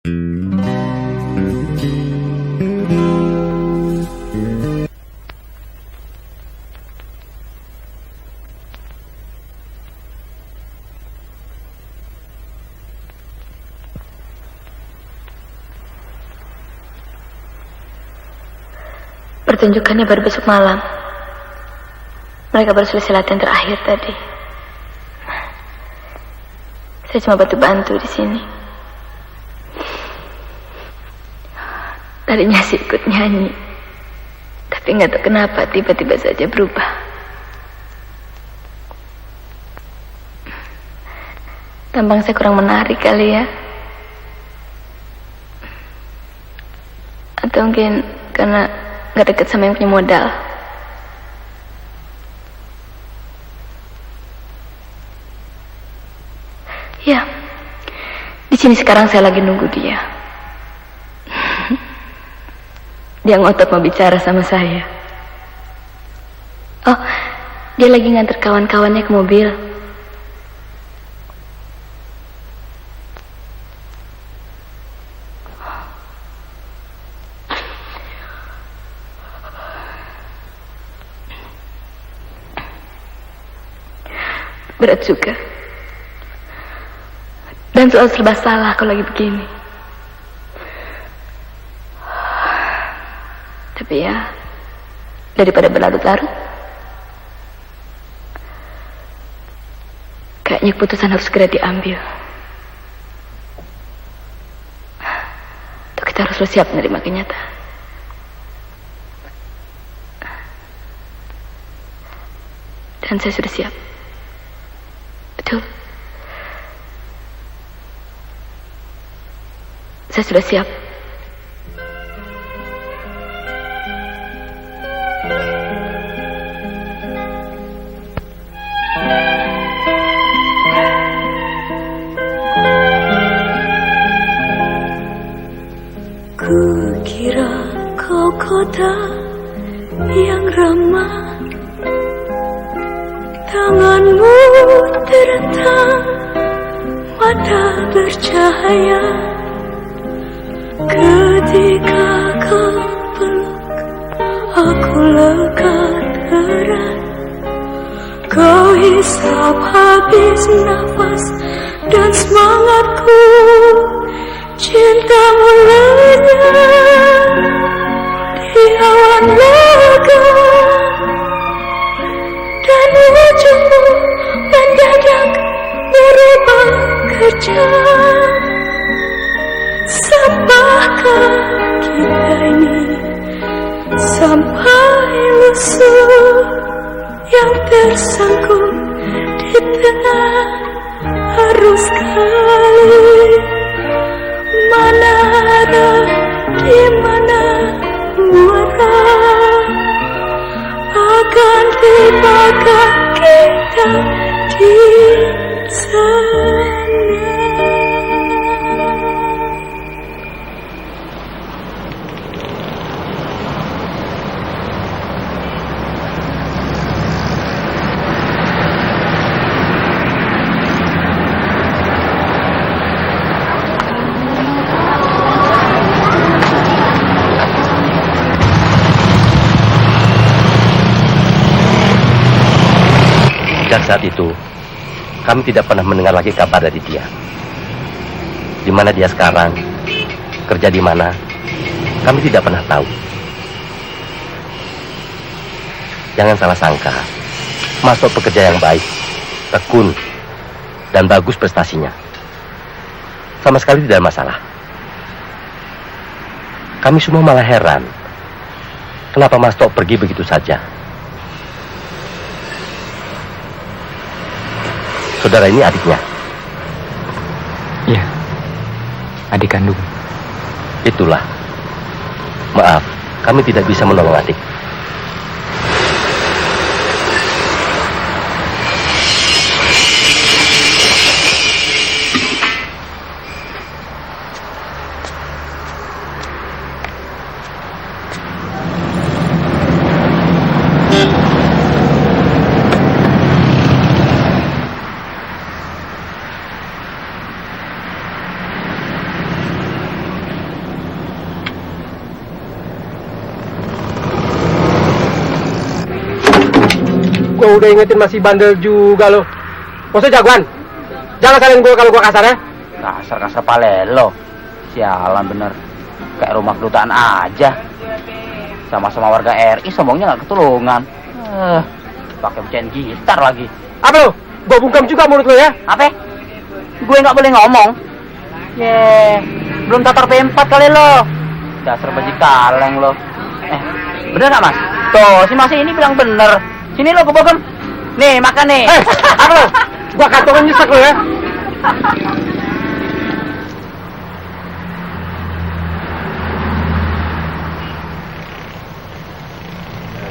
Pertunjukannya baru besok malam. Mereka baru selesai latihan terakhir tadi. Saya cuma bantu-bantu di sini. Tadinya sih ikut nyanyi, tapi nggak tahu kenapa tiba-tiba saja berubah. Tampang saya kurang menarik kali ya. Atau mungkin karena nggak deket sama yang punya modal. Ya, di sini sekarang saya lagi nunggu dia. Dia ngotot mau bicara sama saya. Oh, dia lagi nganter kawan-kawannya ke mobil. Berat juga. Dan selalu serba salah kalau lagi begini. Tapi ya, daripada berlarut-larut, kayaknya keputusan harus segera diambil. Atau kita harus siap menerima kenyataan. Dan saya sudah siap. Betul. Saya sudah siap. Kukira kau kota yang ramah, tanganmu terentang, mata bercahaya. Ketika kau peluk, aku lekat erat. Kau hisap habis nafas dan semangatku. Cintamu lenyap di awan lega, dan wajahmu mendadak berubah kejam. Sampaikan kita ini sampai lusuh yang tersangkut di tengah arus kali. Mana arah, di mana muara, akan tibakah kita di sana. Sejak saat itu, kami tidak pernah mendengar lagi kabar dari dia. Di mana dia sekarang, kerja di mana, kami tidak pernah tahu. Jangan salah sangka, Mas Tok pekerja yang baik, tekun, dan bagus prestasinya. Sama sekali tidak ada masalah. Kami semua malah heran, kenapa Mas Tok pergi begitu saja. Saudara ini adiknya? Iya, adik kandung. Itulah. Maaf, kami tidak bisa menolong adik. Gua udah ingetin masih bandel juga lo. Maksudnya jagoan. Jangan salin gua kalau gua kasar ya. Kasar palelo. Sialan bener. Kayak rumah kedutaan aja. Sama-sama warga RI sombongnya nggak ketulungan. Pakai pecahin gitar lagi. Apa lo? Gua bungkam juga mulut lo ya. Apa? Gue nggak boleh ngomong. Belum tatar P4 kali lo. Dasar bajik kaleng lo. Bener nggak mas? Tuh si Mas ini bilang bener. Sini lo gue bogem. Nih makan nih. Apa lo? Gua kantongan nyesek lo ya.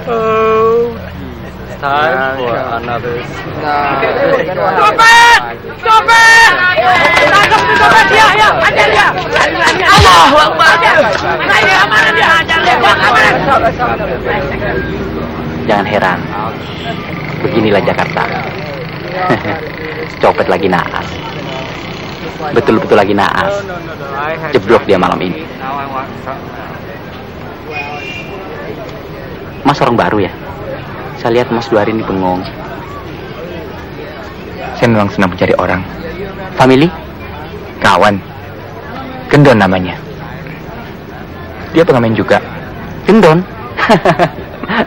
Oh, time for another. Copet! Copet! Tangkap tuh copet dia, ya, ajar dia. Allahu Akbar. Nah, ini amanah dia, ajar dia. Jangan heran. Beginilah Jakarta. Copet lagi naas. Betul-betul lagi naas. Jeblok dia malam ini. Mas orang baru ya? Saya lihat Mas 2 hari ini bengong. Saya memang senang mencari orang. Family? Kawan. Gendon namanya. Dia pengamen juga. Gendon?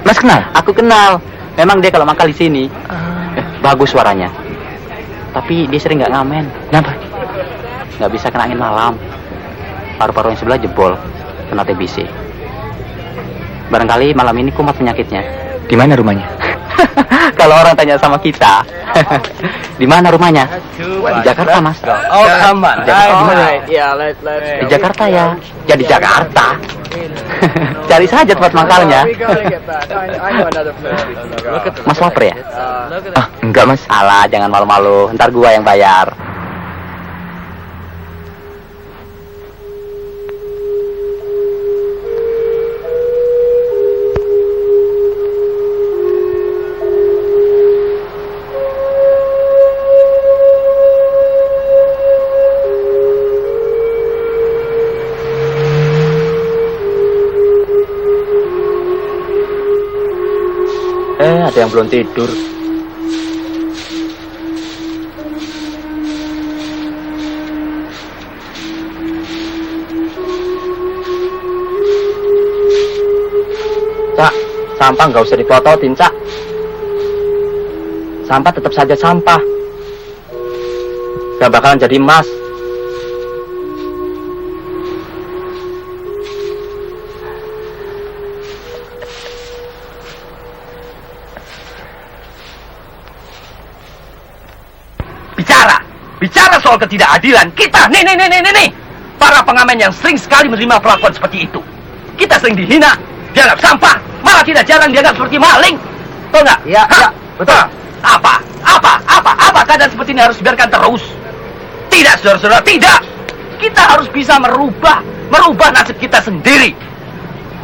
Mas kenal? Aku kenal. Memang dia kalau mangkal di sini. Bagus suaranya. Tapi dia sering nggak ngamen. Kenapa? Nggak bisa kena angin malam. Paru-paru yang sebelah jebol. Kena TBC. Barangkali malam ini kumat penyakitnya. Di mana rumahnya? Kalau orang tanya sama kita, di mana rumahnya? Di Jakarta, Mas. Oh, aman. Di Jakarta, di mana? let's Di Jakarta ya. Ya di Jakarta. Cari saja tempat mangkalnya. Mas lapar ya? Enggak mas. Alah, jangan malu-malu. Ntar gua yang bayar. Ada yang belum tidur. Cak, sampah nggak usah dipototin, Cak. Sampah tetap saja sampah. Gak bakalan jadi emas. Bicara soal ketidakadilan kita, nih, para pengamen yang sering sekali menerima perlakuan seperti itu. Kita sering dihina, dianggap sampah, malah tidak jarang dianggap seperti maling. Tahu nggak? Iya, betul. Apa keadaan seperti ini harus dibiarkan terus? Tidak, saudara-saudara, tidak. Kita harus bisa merubah nasib kita sendiri.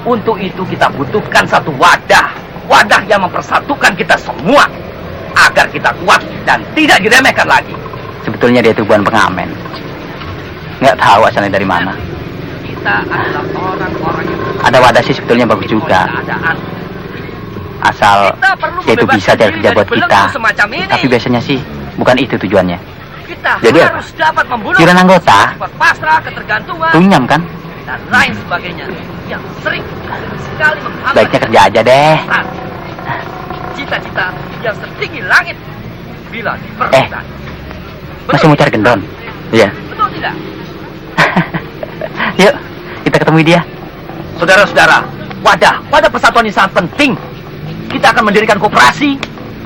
Untuk itu kita butuhkan satu wadah yang mempersatukan kita semua, agar kita kuat dan tidak diremehkan lagi. Sebetulnya dia itu bukan pengamen. Nggak tahu asalnya dari mana. Kita adalah orang-orang yang ada wadah sih sebetulnya bagus juga. Asal dia itu bisa cari kerja buat kita. Tapi biasanya sih bukan itu tujuannya. Jadi harus dapat membunuh kira anggota pasrah, ketergantungan, tunyam kan? Dan lain sebagainya yang sering sekali menghambat. Baiknya kerja aja deh. Cita-cita yang setinggi langit bila diperlukan. Masih mau cari gendon? Iya. Betul tidak? Yuk, kita ketemu dia. Saudara-saudara, wadah persatuan ini sangat penting. Kita akan mendirikan koperasi,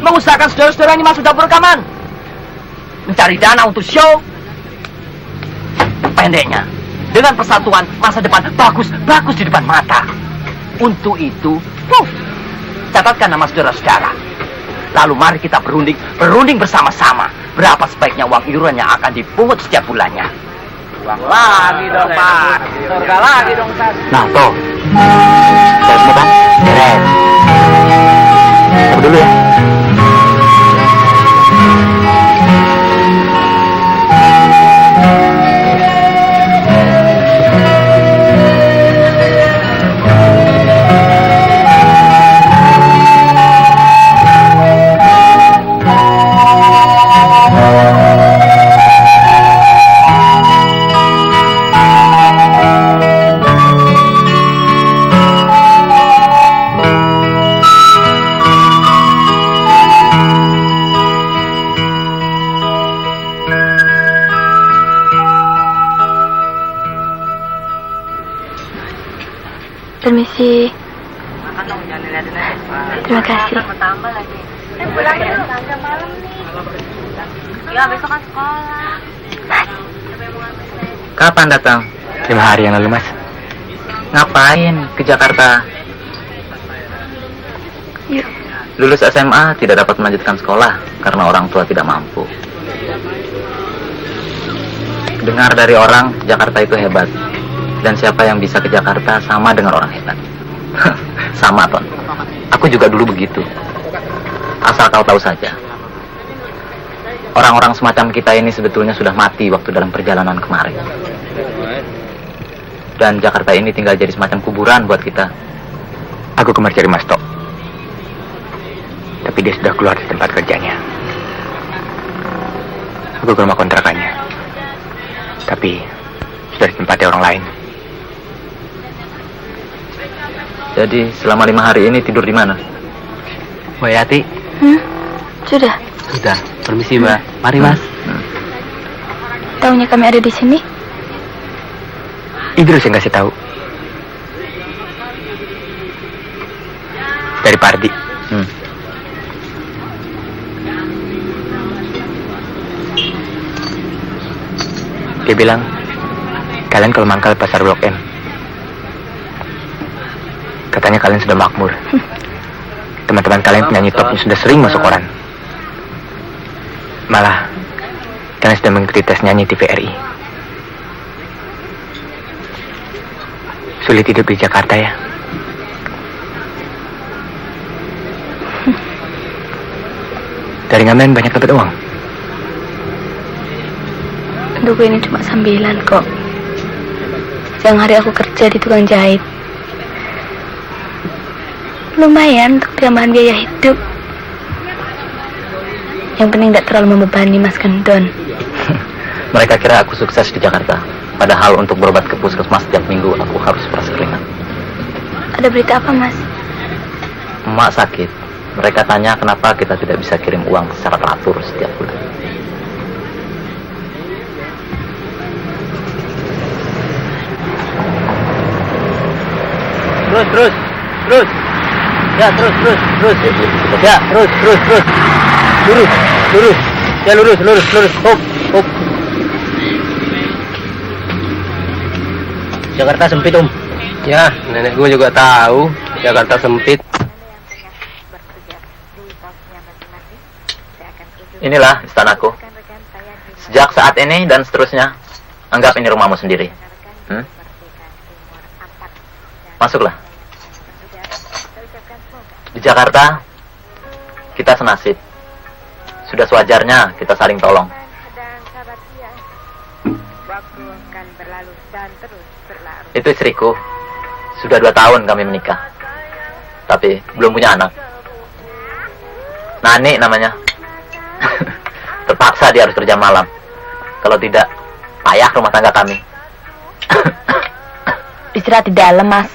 mengusahakan saudara-saudara ini masuk dapur rekaman, mencari dana untuk show. Pendeknya, dengan persatuan masa depan bagus di depan mata. Untuk itu, catatkan nama saudara-saudara. Lalu mari kita berunding bersama-sama. Berapa sebaiknya uang iuran yang akan dipungut setiap bulannya? Uang lagi dong, Pak. Surga lagi dong, Pak. Nah, tuh. Saya semua kan? Beres. Tunggu dulu ya. Permisi. Terima kasih. Ya, besok kan sekolah. Kapan datang? 5 hari yang lalu, Mas. Ngapain ke Jakarta? Yuk. Lulus SMA tidak dapat melanjutkan sekolah karena orang tua tidak mampu. Dengar dari orang, Jakarta itu hebat. Dan siapa yang bisa ke Jakarta sama dengan orang hebat. Sama, Ton. Aku juga dulu begitu. Asal kau tahu saja. Orang-orang semacam kita ini sebetulnya sudah mati waktu dalam perjalanan kemarin. Dan Jakarta ini tinggal jadi semacam kuburan buat kita. Aku kemarin cari Mas Tok. Tapi dia sudah keluar dari tempat kerjanya. Aku ke rumah kontrakannya. Tapi sudah ditempati orang lain. Jadi selama 5 hari ini tidur di mana? Mbak Yati. Sudah. Sudah. Permisi, Mbak. Mari, Mas. Taunya kami ada di sini? Idrus yang kasih tahu. Dari Pardi. Dia bilang, kalian kalau mangkal pasar Blok M. Katanya kalian sudah makmur. Teman-teman kalian penyanyi top sudah sering masuk koran. Malah, kalian sudah mengikuti tes nyanyi TVRI. Sulit hidup di Jakarta ya. Dari ngamen banyak dapat uang. Untukku ini cuma sambilan kok. Siang hari aku kerja di tukang jahit. Lumayan untuk tambahan biaya hidup. Yang penting tidak terlalu membebani Mas Gendon. Mereka kira aku sukses di Jakarta. Padahal untuk berobat ke puskesmas setiap minggu aku harus peras keringat. Ada berita apa, Mas? Emak sakit. Mereka tanya kenapa kita tidak bisa kirim uang secara teratur setiap bulan. Terus. Ya, terus. Ya, terus. Lurus. Ya, lurus. Hop. Jakarta sempit, Om. Ya, nenek gue juga tahu Jakarta sempit. Inilah istanaku. Sejak saat ini dan seterusnya, anggap ini rumahmu sendiri. Masuklah. Di Jakarta, kita senasib. Sudah sewajarnya kita saling tolong. Itu istriku. Sudah 2 tahun kami menikah. Tapi belum punya anak. Nani namanya. Terpaksa dia harus kerja malam. Kalau tidak, payah rumah tangga kami. Istirahat di dalam, Mas.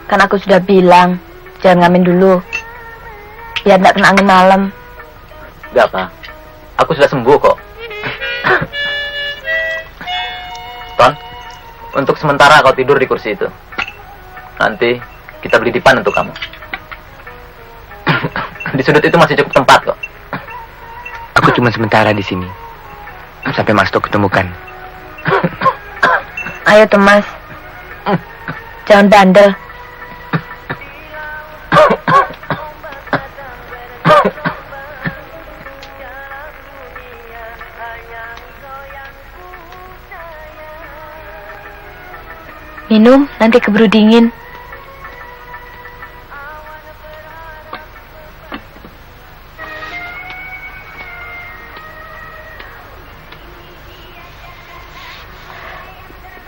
Kan aku sudah bilang, jangan ngamen dulu. Biar tidak kena angin malam. Gak apa. Aku sudah sembuh kok. Ton, untuk sementara kau tidur di kursi itu. Nanti kita beli dipan untuk kamu. Di sudut itu masih cukup tempat kok. Aku cuma sementara di sini. Sampai Mas Tok ketemukan. Ayo tuh, Mas. Jangan bandel. Minum, nanti keburu dingin.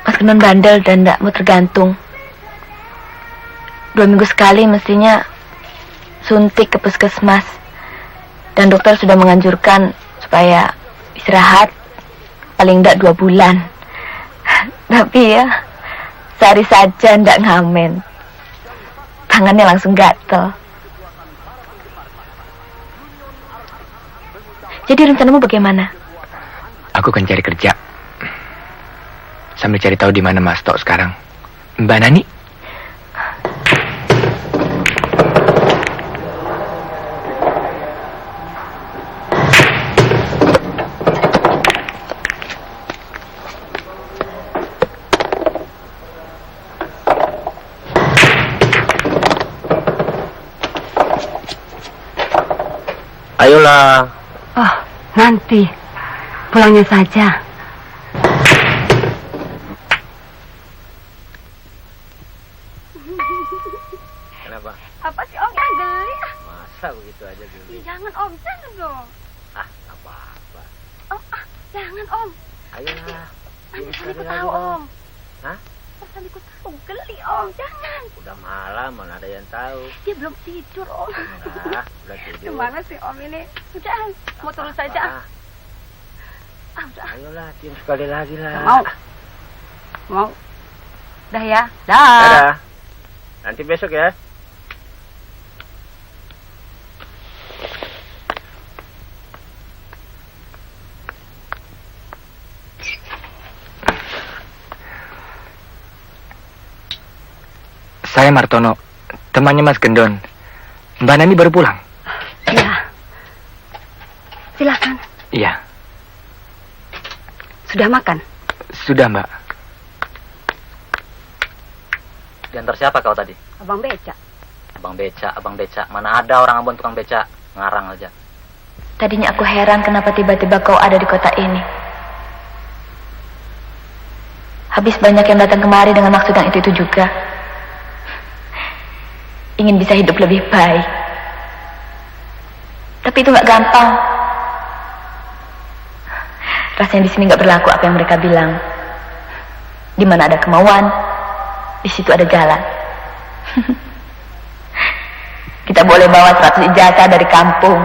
Mas Gendon bandel dan tidak mau tergantung. 2 minggu sekali mestinya suntik ke puskesmas. Dan dokter sudah menganjurkan supaya istirahat paling tidak 2 bulan. Tapi ya, sehari saja ndak ngamen. Tangannya langsung gatel. Jadi rencanamu bagaimana? Aku akan cari kerja. Sambil cari tahu di mana Mas Tok sekarang. Mbak Nani? Ayolah. Oh, nanti. Pulangnya saja. Kenapa? Apa sih Om yang geli? Masa begitu aja gini? Jangan Om, jangan dong. Apa-apa. Oh, jangan Om. Ayolah. Nanti Saliku tahu Om. Hah? Saliku tahu, geli Om, jangan. Udah malam, mana ada yang tahu. Dia belum tidur Om. Nah, udah tidur. Gimana sih Om ini? Udah, mau turun saja. Udah. Ayolah, cium sekali lagi lah. Mau. Mau. Dah ya. Dadah. Nanti besok ya. Saya Martono, temannya Mas Gendon. Mbak Nani baru pulang? Iya. Silakan. Iya. Sudah makan? Sudah, Mbak. Diantar siapa kau tadi? Abang Beca. Abang beca. Mana ada orang abang tukang beca? Ngarang aja. Tadinya aku heran kenapa tiba-tiba kau ada di kota ini. Habis banyak yang datang kemari dengan maksud yang itu juga. Ingin bisa hidup lebih baik. Tapi itu gak gampang. Rasanya di sini gak berlaku apa yang mereka bilang. Di mana ada kemauan, di situ ada jalan. Kita boleh bawa 100 ijazah dari kampung.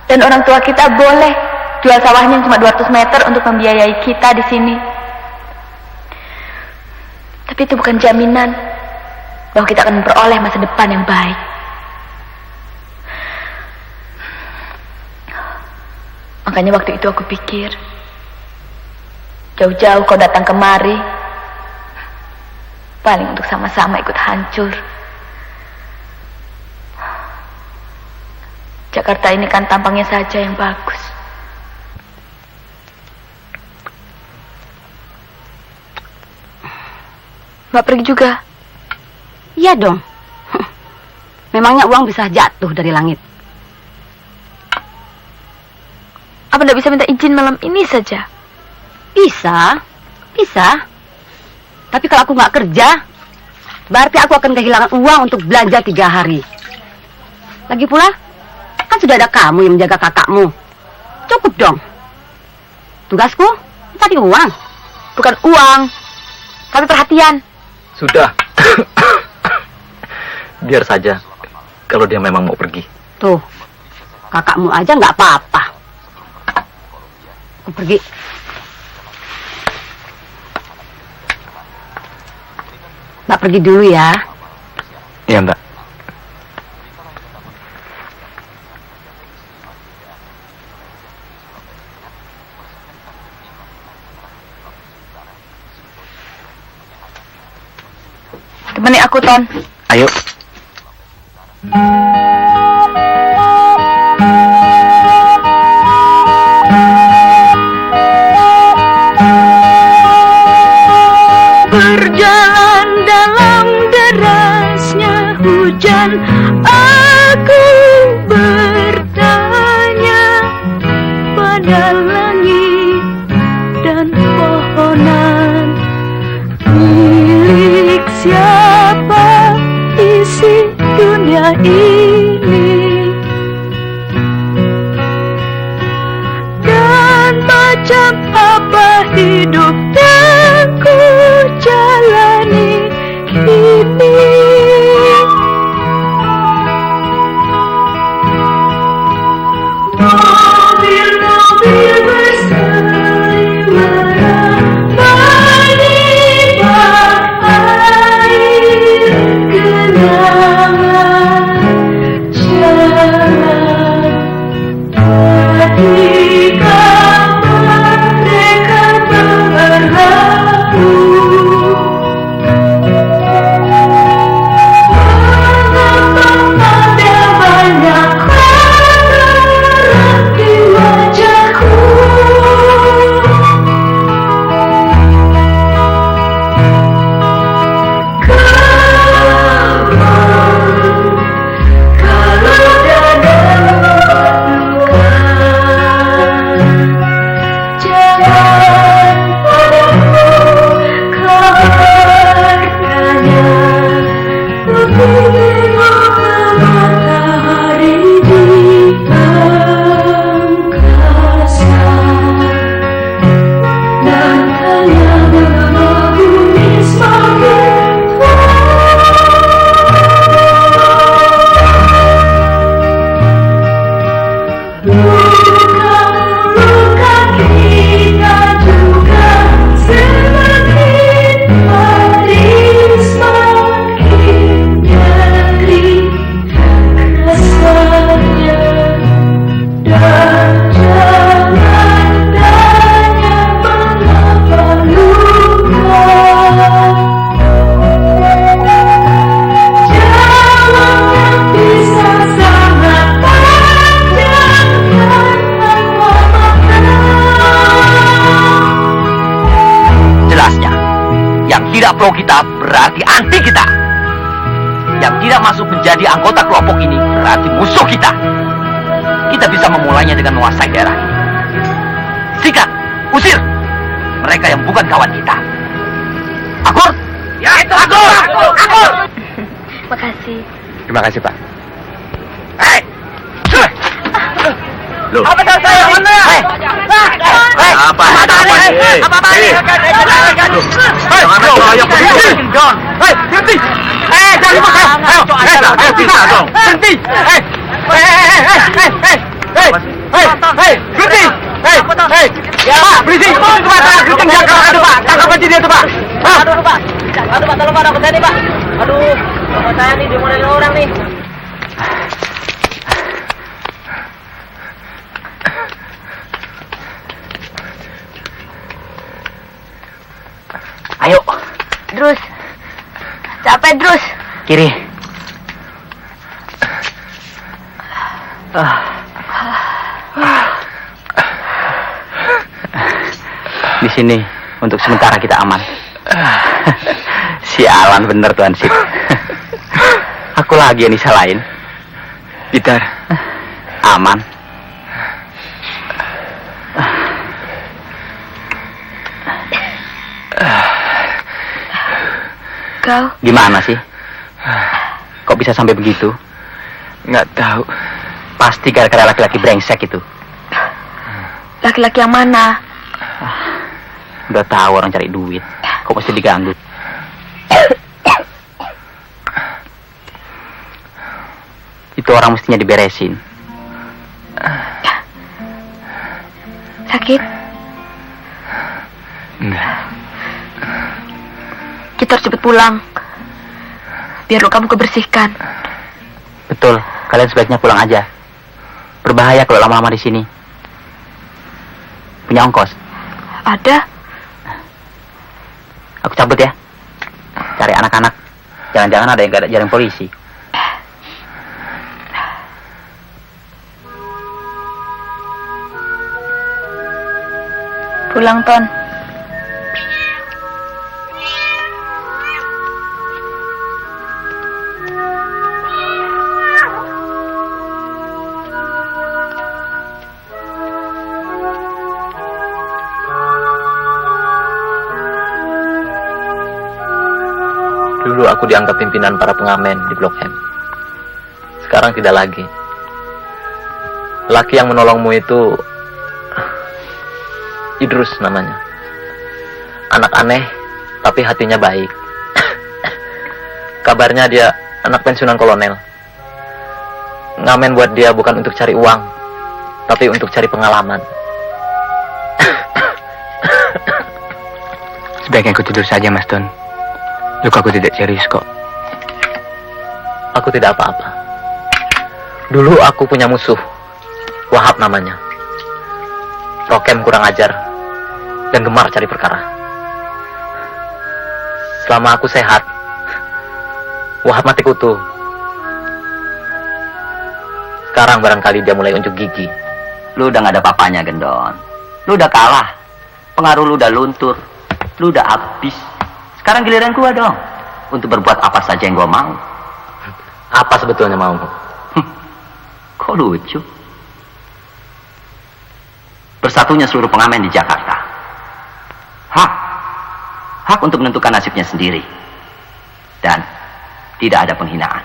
Dan orang tua kita boleh jual sawahnya yang cuma 200 meter untuk membiayai kita di sini. Tapi itu bukan jaminan bahwa kita akan memperoleh masa depan yang baik. Makanya waktu itu aku pikir, jauh-jauh kau datang kemari, paling untuk sama-sama ikut hancur. Jakarta ini kan tampangnya saja yang bagus. Mbak pergi juga? Iya dong. Memangnya uang bisa jatuh dari langit? Apa tidak bisa minta izin malam ini saja? Bisa. Tapi kalau aku nggak kerja, berarti aku akan kehilangan uang untuk belanja 3 hari. Lagi pula, kan sudah ada kamu yang menjaga kakakmu. Cukup dong. Tugasku tadi uang. Bukan uang, tapi perhatian. Sudah. Biar saja. Kalau dia memang mau pergi. Tuh, kakakmu aja nggak apa-apa. Aku pergi. Mbak pergi dulu ya. Iya, Mbak. Temani aku, Ton. Ayo. Berjalan dalam derasnya hujan, aku bertanya pada langit dan pohonan, milik siapa isi dunia ini, dan macam apa hidup yang ku jalani kini. Mobil-mobil bersayembara menimba air genangan. jelasnya. Yang tidak pro kita berarti anti kita. Yang tidak masuk menjadi anggota kelompok ini berarti musuh kita. Kita bisa memulainya dengan menguasai daerah ini. Sikat, usir mereka yang bukan kawan kita. Akur? Ya, itu akur! Akur! Makasih. Terima kasih, Pak. Hei! Loh. Apa saya? Mana? Apa ini? Apa ini? Jangan keroyok begitu. Don. Hei, berhenti! Jangan ribut! Ayo, bisa dong! Berhenti! Berhenti! Pak, berhenti! Itu Pak, tangkap jaga! Aduh, Pak, tangkap aja dia tuh, Pak! Aduh, Pak. Aduh, Pak, tolong Pak, aku tadi, Pak. Aduh, bapak saya nih dimodalin orang nih. Ayo, Terus. Capek terus. kiri. Di sini untuk sementara kita aman. Sialan bener tuan Sip. Aku lagi yang disalahin. Peter, Aman. Kau Gimana sih? Kok bisa sampai begitu? nggak tahu. Pasti gara-gara laki-laki brengsek itu. laki-laki yang mana? Udah tahu orang cari duit. Kok mesti diganggu? Itu orang mestinya diberesin. Sakit? Enggak. Kita harus cepet pulang. Biar lo kamu kebersihkan. Betul. Kalian sebaiknya pulang aja. Berbahaya kalau lama-lama di sini. Punya ongkos? Ada? Aku cabut ya. Cari anak-anak. Jangan-jangan ada yang gak ada jaring polisi. Pulang, Ton. Dulu aku dianggap pimpinan para pengamen di Blok M. Sekarang tidak lagi. Laki yang menolongmu itu Idrus namanya. Anak aneh, tapi hatinya baik. Kabarnya dia anak pensiunan kolonel. Ngamen buat dia bukan untuk cari uang, tapi untuk cari pengalaman. Sebaiknya aku tidur saja, Mas Don. Lukaku tidak serius kok. Aku tidak apa-apa. Dulu aku punya musuh, Wahab namanya. Rokem kurang ajar dan gemar cari perkara. Selama aku sehat, Wahab mati kutu. Sekarang barangkali dia mulai unjuk gigi. Lu udah gak ada papanya, Gendon. Lu udah kalah. Pengaruh lu udah luntur. Lu udah habis. Sekarang giliran gua dong. Untuk berbuat apa saja yang gua mau. Apa sebetulnya maumu? Kok lucu? Bersatunya seluruh pengamen di Jakarta. Hak. Hak untuk menentukan nasibnya sendiri. Dan tidak ada penghinaan.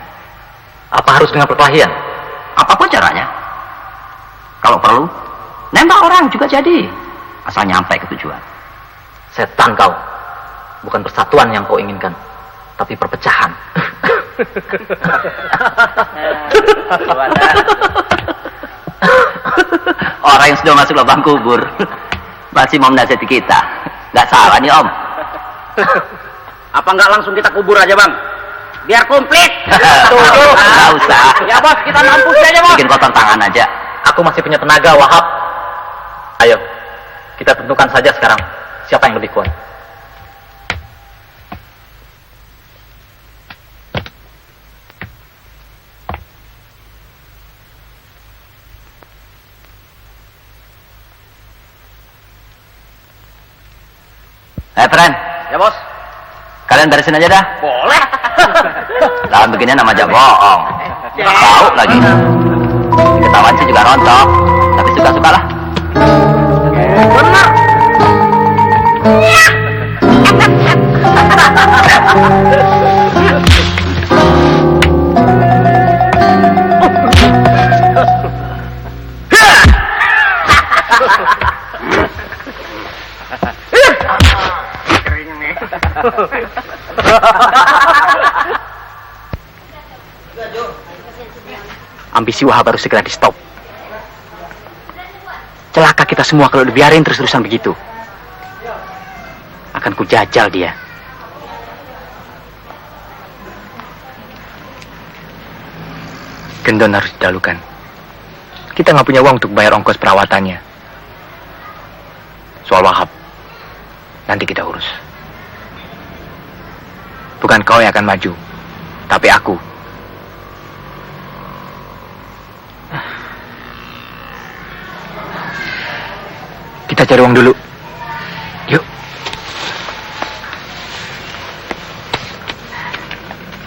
Apa harus dengan perkelahian? Apapun caranya. Kalau perlu, nembak orang juga jadi. Asal nyampe ke tujuan. Setan kau. Bukan persatuan yang kau inginkan, tapi perpecahan. Orang yang sudah masuk lubang kubur masih mau menasihati kita. Nggak salah nih, Om. Apa nggak langsung kita kubur aja, Bang? Biar komplit. Nggak usah. Ya, Bos, kita mampus aja, Bos. Bikin kotor tangan aja. Aku masih punya tenaga, Wahab. Ayo, kita tentukan saja sekarang siapa yang lebih kuat. Friend, Ya, Bos. Kalian beresin aja dah. Boleh. Lawan begini nama aja bohong. Tahu lagi. Ketahuan sih juga rontok. Tapi suka-suka lah. Benar. Ambisi Wahab harus segera di stop. Celaka kita semua kalau dibiarin terus-terusan begitu. Akan kujajal dia. Gendon harus didahulukan. Kita nggak punya uang untuk bayar ongkos perawatannya. Soal Wahab, nanti kita urus. Bukan kau yang akan maju, tapi aku. Kita cari uang dulu. Yuk.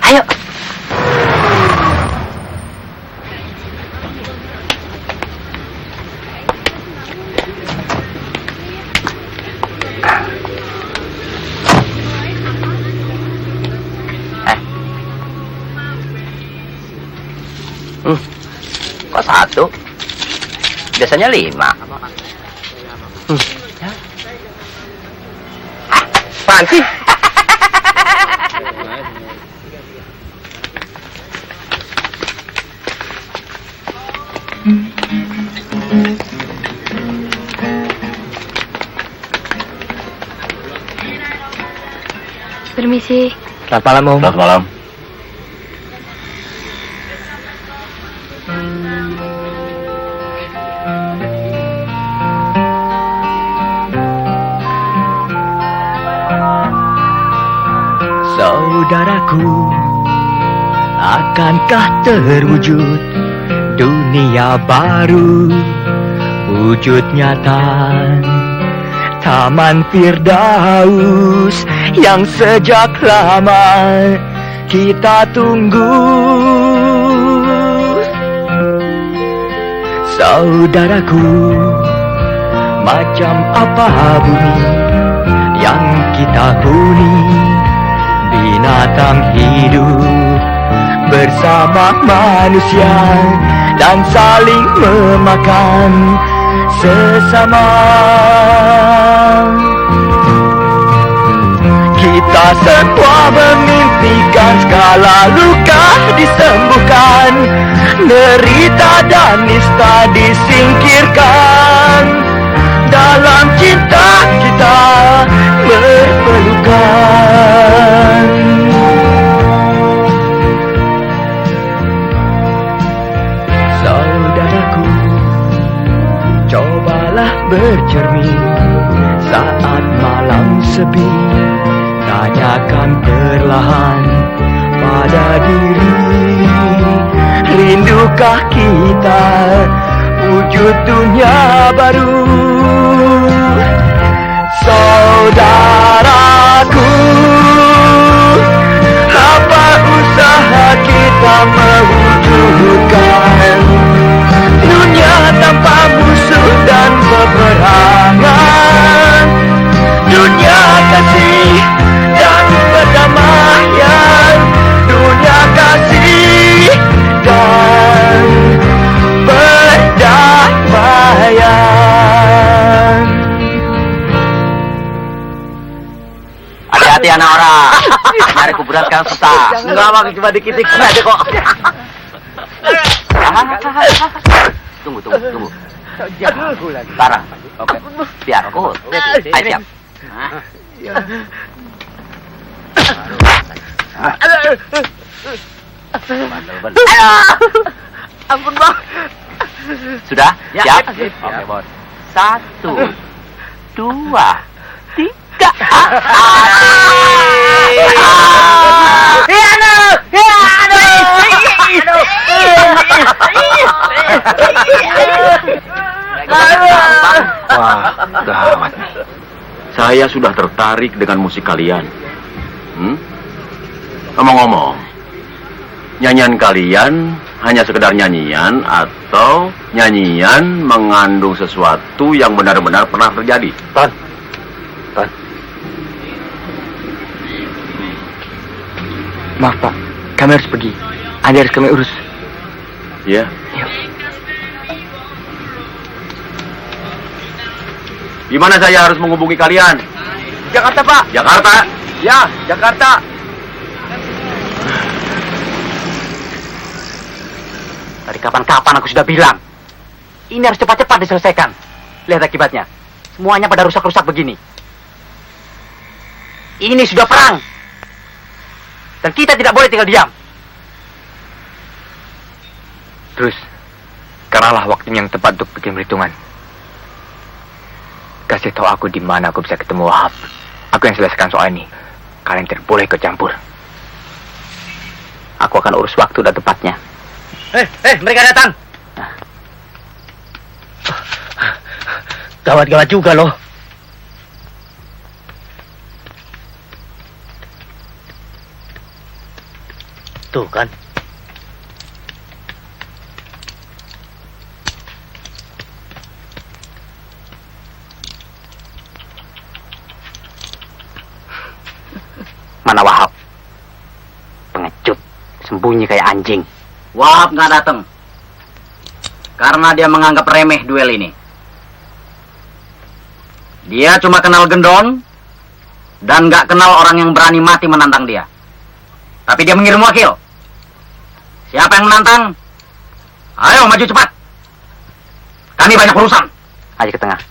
Ayo. Kok satu? Biasanya 5. Apaan sih? Permisi. Selamat malam, Om. Selamat malam. Saudaraku, akankah terwujud dunia baru, wujud nyata Taman Firdaus yang sejak lama kita tunggu. Saudaraku, macam apa bumi yang kita huni, binatang hidup bersama manusia dan saling memakan sesama. Kita semua memimpikan segala luka disembuhkan, derita dan nista disingkirkan. Dalam cinta kita berpelukan. Saudaraku, cobalah bercermin saat malam sepi. Tanyakan perlahan pada diri, rindukah kita wujud dunia baru? Saudaraku, apa usaha kita mewujudkan dunia tanpa musuh dan peperangan, dunia kasih dan perdamaian, dunia kasih dan perdamaian. Hati-hati anak orang. Nyari kuburan sekarang susah. Enggak, Bang, cuma dikit-dikit aja kok. Tunggu. Barang. Oke. Biar aku. Ayo siap. Ampun, Bang. Sudah? Siap? Oke, Bos. 1, 2, 3. Wah, gawat nih. saya sudah tertarik dengan musik kalian. Ngomong-ngomong, nyanyian kalian hanya sekedar nyanyian atau nyanyian mengandung sesuatu yang benar-benar pernah terjadi? Ton. Maaf Pak, kami harus pergi. Ada harus kami urus. Ya. Gimana saya harus menghubungi kalian? Jakarta, Pak. Jakarta? Ya, Jakarta. Dari kapan-kapan aku sudah bilang, ini harus cepat-cepat diselesaikan. Lihat akibatnya, semuanya pada rusak-rusak begini. Ini sudah perang, dan kita tidak boleh tinggal diam. Terus, sekaranglah waktu yang tepat untuk bikin perhitungan. Kasih tahu aku di mana aku bisa ketemu Wahab. Aku yang selesaikan soal ini. Kalian tidak boleh ikut campur. Aku akan urus waktu dan tempatnya. Mereka datang. Gawat-gawat juga loh. Tuh kan. Mana Wahab? Pengecut, sembunyi kayak anjing. Wahab nggak datang. Karena dia menganggap remeh duel ini. Dia cuma kenal Gendon dan nggak kenal orang yang berani mati menantang dia. Tapi dia mengirim wakil. Siapa yang menantang? Ayo maju cepat. Kami banyak urusan. Ayo ke tengah.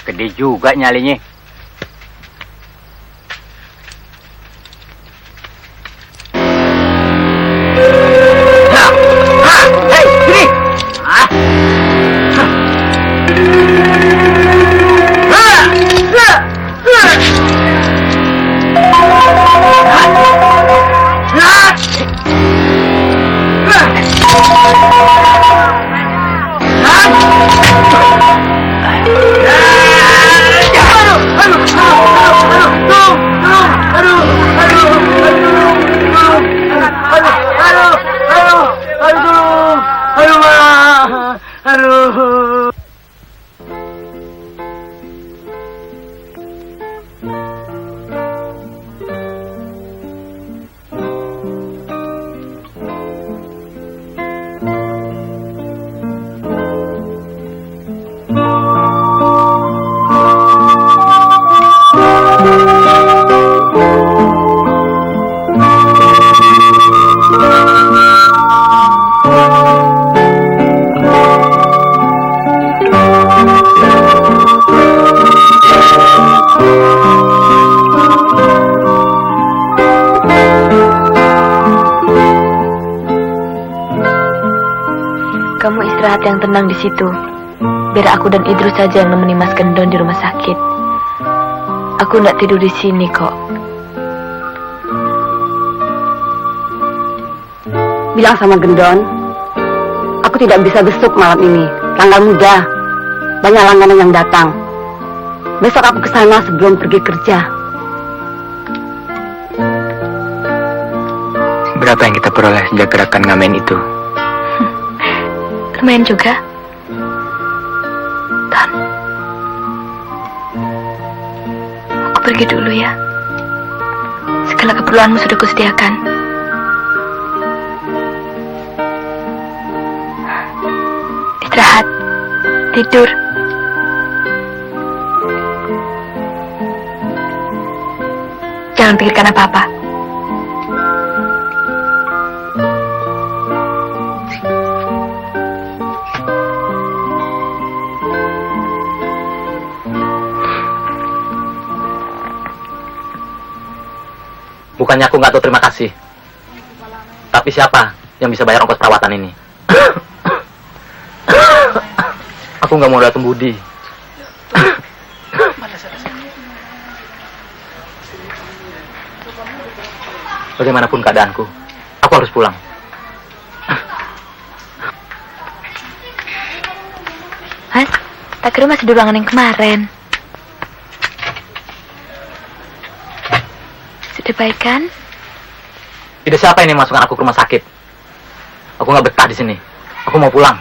Gede juga nyalinya. Hei, sini! Kamu istirahat yang tenang di situ. Biar aku dan Idrus saja yang nemeni Mas Gendon di rumah sakit. Aku nggak tidur di sini kok. Bilang sama Gendon, aku tidak bisa besuk malam ini. Tanggal muda, banyak langganan yang datang. Besok aku ke sana sebelum pergi kerja. Berapa yang kita peroleh sejak gerakan ngamen itu? Lumayan juga. Tan, aku pergi dulu ya. Segala keperluanmu sudah kusediakan. Istirahat, tidur. Jangan pikirkan apa-apa. Bukannya aku nggak tahu terima kasih. Tapi siapa yang bisa bayar ongkos perawatan ini? Aku nggak mau datang budi. Bagaimanapun keadaanku, aku harus pulang. Mas, tak kira masih di ruangan yang kemarin. Sudah baik kan? Ide siapa ini masukkan aku ke rumah sakit? Aku nggak betah di sini. Aku mau pulang.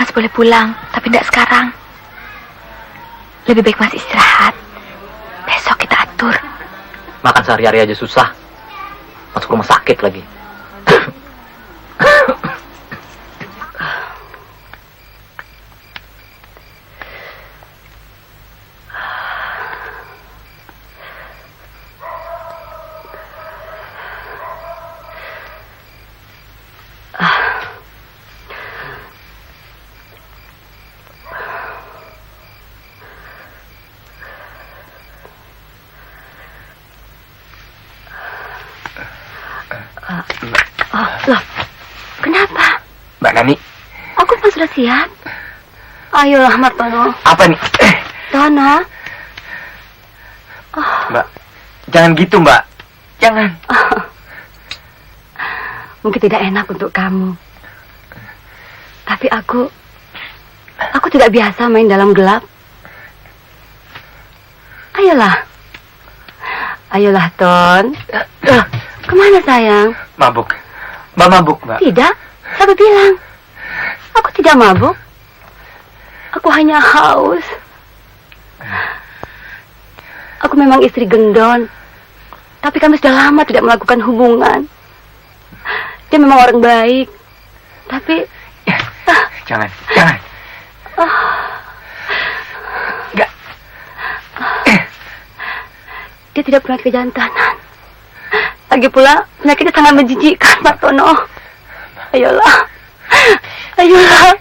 Mas boleh pulang, tapi tidak sekarang. Lebih baik Mas istirahat. Besok kita atur. Makan sehari-hari aja susah. Masuk rumah sakit lagi. Loh, kenapa? Mbak Nani, Aku kan sudah siap. Ayolah, Martono. apa nih? Tono. Mbak, jangan gitu Mbak. Jangan. Mungkin tidak enak untuk kamu. Tapi aku tidak biasa main dalam gelap. Ayolah. Ayolah, Ton. Kemana, sayang? Mabuk. Mbak mabuk, Mbak. Tidak, siapa bilang? Aku tidak mabuk. Aku hanya haus. Aku memang istri gendon. Tapi kami sudah lama tidak melakukan hubungan. Dia memang orang baik. Tapi... Jangan. Enggak. Dia tidak punya kejantanan. Lagi pula, penyakitnya sangat menjijikkan, Pak Tono. Ayolah. Ayolah.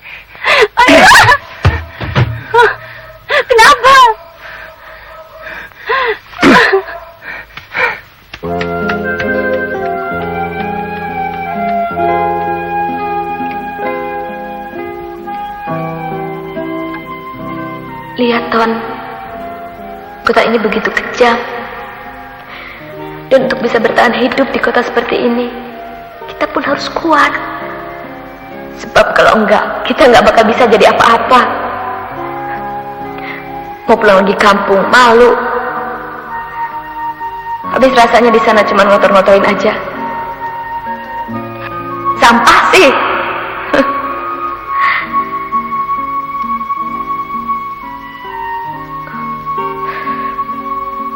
Kenapa? Lihat, Ton. Kota ini begitu kejam. Dan untuk bisa bertahan hidup di kota seperti ini, kita pun harus kuat. Sebab kalau enggak, kita enggak bakal bisa jadi apa-apa. Mau pulang lagi kampung, malu. Habis rasanya di sana cuma ngotor-ngotorin aja. Sampah sih.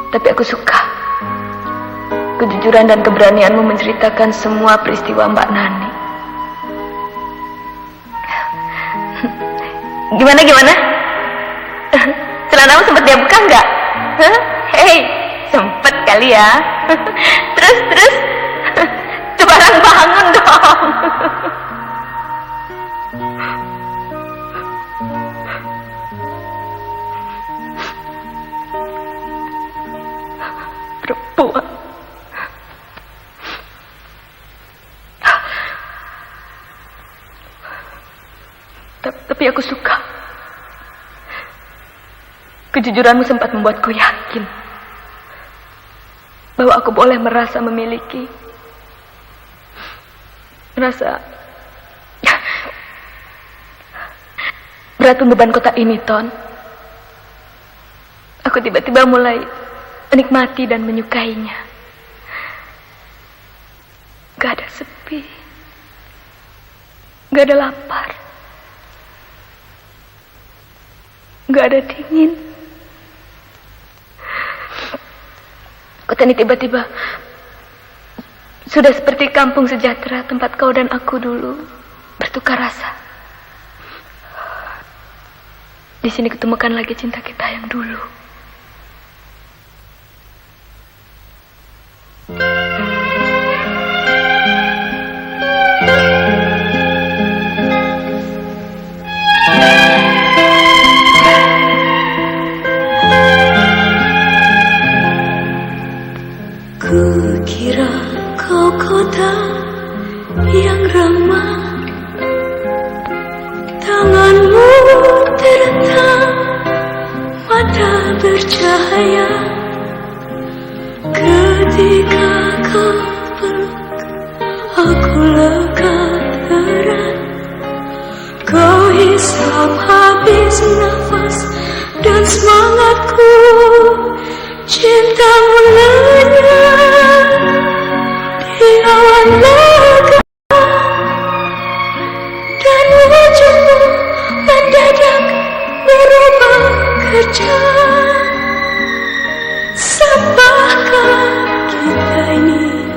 Tapi aku suka kejujuran dan keberanianmu menceritakan semua peristiwa Mbak Nani. Gimana? Celanamu sempat dia buka nggak? Hei, sempet kali ya. Terus. Coba bangun dong. Perempuan. Tapi aku suka. Kejujuranmu sempat membuatku yakin bahwa aku boleh merasa memiliki, merasa berat beban kota ini, Ton. Aku tiba-tiba mulai menikmati dan menyukainya. Gak ada sepi, gak ada lapar, gak ada dingin. Kota ini tiba-tiba sudah seperti kampung sejahtera tempat kau dan aku dulu bertukar rasa. Di sini kutemukan lagi cinta kita yang dulu. Kukira kau kota yang ramah, tanganmu terentang, mata bercahaya ketika kau peluk semangatku, cintamu lenyap di awan lega, dan wajahmu mendadak berubah kejam. Sampaikan kita ini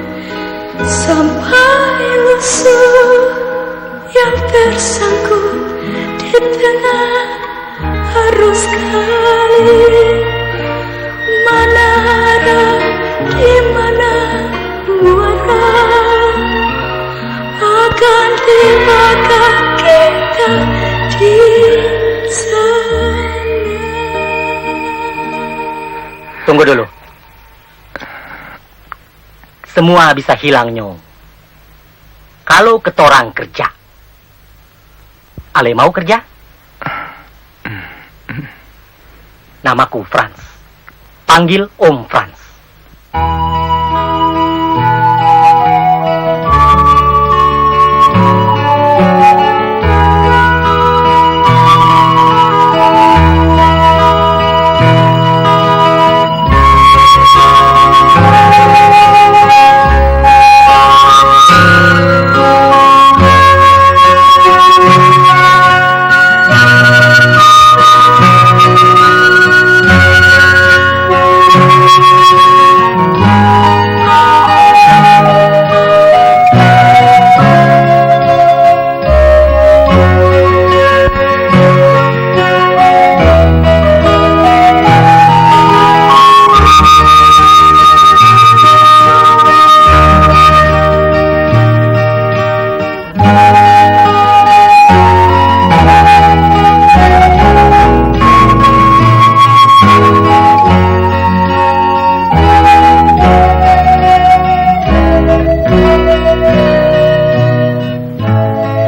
sampai lusuh yang tersangkut di tengah arus kali. Mana arah, di mana muara, akan tibakah kita di sana? Tunggu dulu. Semua bisa hilang, Nyong. Kalau ketorang kerja. Ale mau kerja? Namaku Franz. Panggil Om Franz.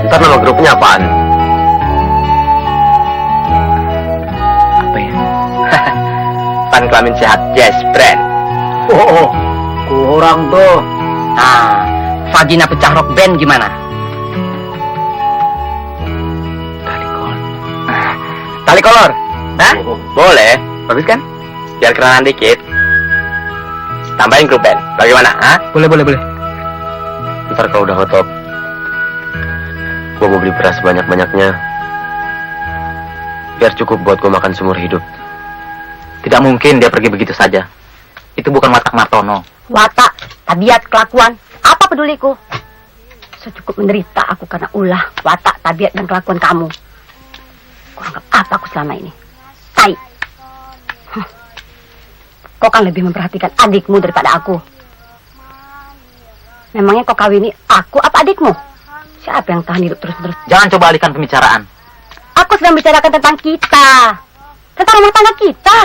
Ntar nama grupnya apaan? Apa ya? Fan Kelamin Sehat Jazz Brand. Oh, kurang tuh. Nah, Vagina Pecah Rock Band gimana? Tali kolor. Hah? Boleh. Bagus kan? Biar kerenan dikit. Tambahin grup band. Bagaimana? Hah? Boleh. Ntar kalau udah ngetop, gua mau beli beras banyak-banyaknya, biar cukup buat gua makan seumur hidup. Tidak mungkin dia pergi begitu saja. Itu bukan watak Martono. Watak, tabiat, kelakuan, apa peduliku? Secukup menderita aku karena ulah, watak, tabiat, dan kelakuan kamu. Kau anggap apa aku selama ini? Tai. Kau kan lebih memperhatikan adikmu daripada aku. Memangnya kau kawini aku apa adikmu? Siapa yang tahan hidup terus-terus? Jangan coba alihkan pembicaraan. Aku sedang bicarakan tentang kita. Tentang rumah tangga kita.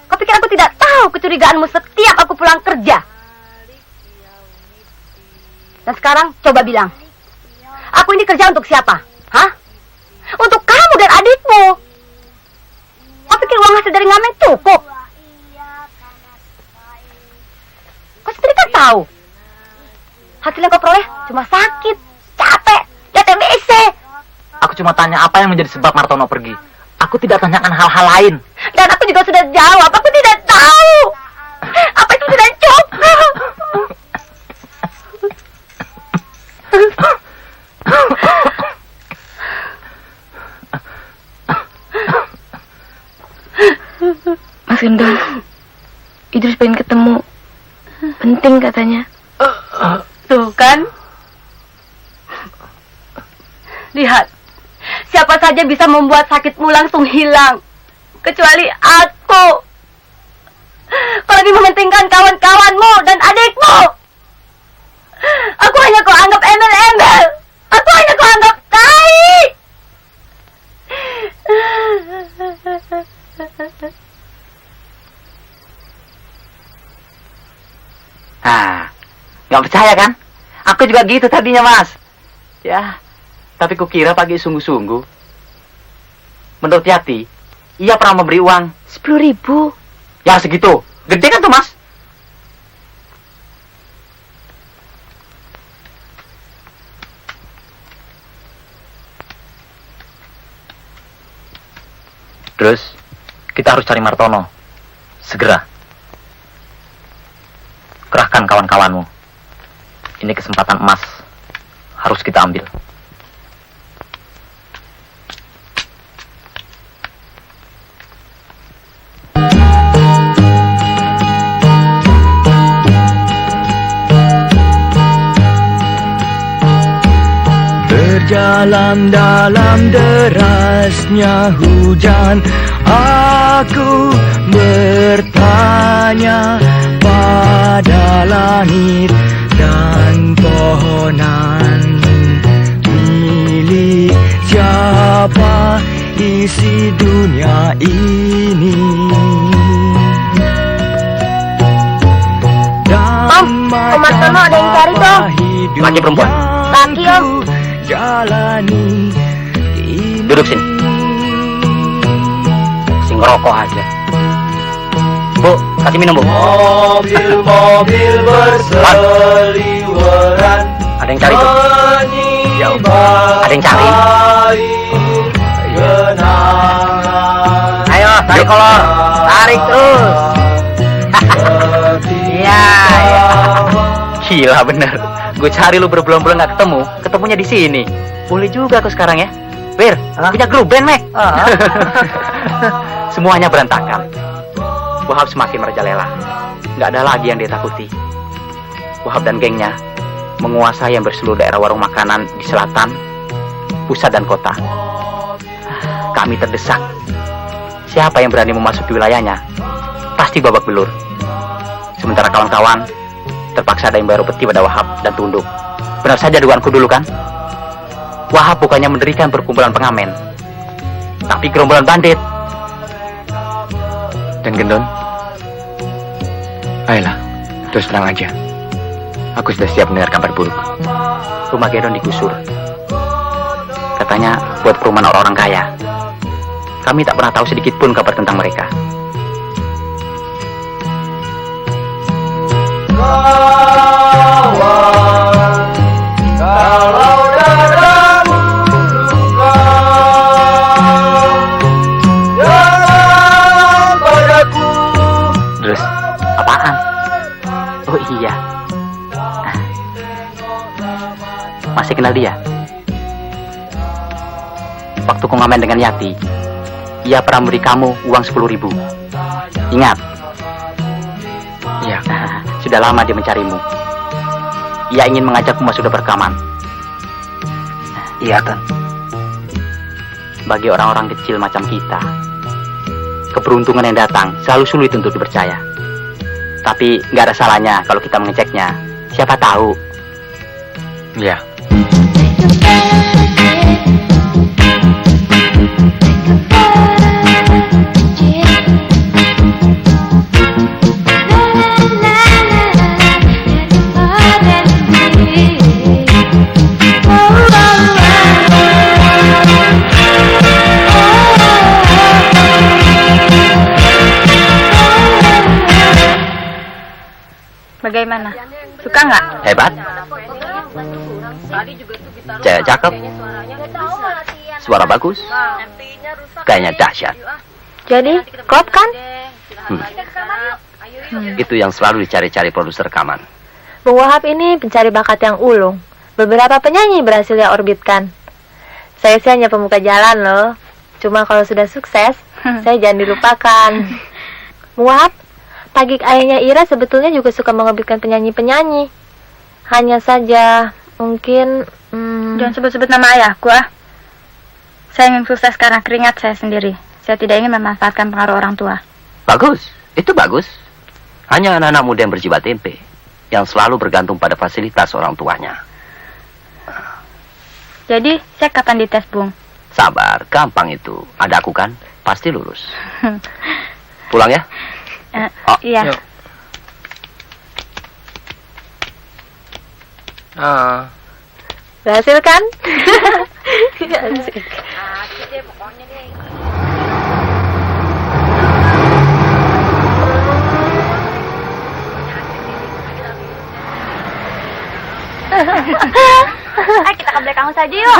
Kau pikir aku tidak tahu kecurigaanmu setiap aku pulang kerja? Dan sekarang coba bilang. Aku ini kerja untuk siapa? Hah? Untuk kamu dan adikmu. Kau pikir uang hasil dari ngamen cukup? Kau sendiri kan tahu. Hasil yang kau peroleh cuma sakit, capek, dan TBC. Aku cuma tanya apa yang menjadi sebab Martono pergi. Aku tidak tanyakan hal-hal lain. Dan aku juga sudah jawab, aku tidak tahu. Apa itu tidak cukup? Mas Gendon, Idris pengen ketemu. Penting katanya. Tuh kan? Lihat, siapa saja bisa membuat sakitmu langsung hilang. Kecuali aku. Kau lebih mementingkan kawan-kawanmu dan adikmu. Aku hanya kau anggap embel-embel. Aku hanya kau anggap tai. Nggak percaya kan? Aku juga gitu tadinya, Mas. Ya, tapi kukira pagi sungguh-sungguh. Menurut Yati, ia pernah memberi uang 10.000. ya segitu. Gede kan tuh, Mas? Terus, kita harus cari Martono. Segera. Kerahkan kawan-kawanmu. Ini kesempatan emas. Harus kita ambil. Berjalan dalam derasnya hujan, aku bertanya pada langit dan pohonan, milik siapa isi dunia ini? Om Martono ada yang cari dong. Laki perempuan? Laki, Om. Jalani Duduk sini. Si ngerokok aja. Bu, kasih minum, Bu. mobil-mobil berseliweran. Ada yang cari tuh. Jauh. Ada yang cari. Ayo, tarik kolor. Tarik terus. Iya. Gila bener. Gue cari lu berbulan-bulan gak ketemu. Ketemunya di sini. Boleh juga aku sekarang ya. Wir, punya grup band, Mek. Semuanya berantakan. Wahab semakin merajalela. Gak ada lagi yang dia takuti. Wahab dan gengnya menguasai yang berseluruh daerah warung makanan di selatan, pusat dan kota. Kami terdesak. Siapa yang berani memasuki wilayahnya pasti babak belur. Sementara kawan-kawan terpaksa ada yang bayar upeti pada Wahab dan tunduk. Benar saja dugaanku dulu kan? Wahab bukannya mendirikan perkumpulan pengamen, tapi gerombolan bandit. Dan Gendon, ayolah, terus terang aja. Aku sudah siap mendengar kabar buruk. Rumah Gendon digusur. Katanya buat perumahan orang-orang kaya. Kami tak pernah tahu sedikit pun kabar tentang mereka. Kalau dadamu luka, jangan padaku. Terus, apaan? Oh iya. Masih kenal dia? Waktu ku ngamen dengan Yati, ia pernah memberi kamu uang 10.000. Ingat? Ya. Sudah lama dia mencarimu. Ia ingin mengajakmu masuk ke perkaman. Iya, Tan. Bagi orang-orang kecil macam kita, keberuntungan yang datang selalu sulit untuk dipercaya. Tapi nggak ada salahnya kalau kita mengeceknya. Siapa tahu. Ya. Bagaimana? Suka nggak? Hebat. Cewek cakep. Suara bagus. Kayaknya dahsyat. Jadi, klop kan? Itu yang selalu dicari-cari produser rekaman. Bung Wahab ini pencari bakat yang ulung. Beberapa penyanyi berhasil dia orbitkan. Saya sih hanya pemuka jalan loh. Cuma kalau sudah sukses, saya jangan dilupakan. Bung Wahab, Tagik ayahnya Ira sebetulnya juga suka mengorbitkan penyanyi-penyanyi. Hanya saja, mungkin... Jangan sebut-sebut nama ayahku, ah. Saya ingin sukses karena keringat saya sendiri. Saya tidak ingin memanfaatkan pengaruh orang tua. Bagus, itu bagus. Hanya anak-anak muda yang berjiwa tempe, yang selalu bergantung pada fasilitas orang tuanya. Jadi, saya kapan dites, Bung? Sabar, gampang itu. Ada aku kan, pasti lulus. Pulang ya? Iya. Yuk. Berhasil kan? Asik. Ayo kita ke belakang saja yuk.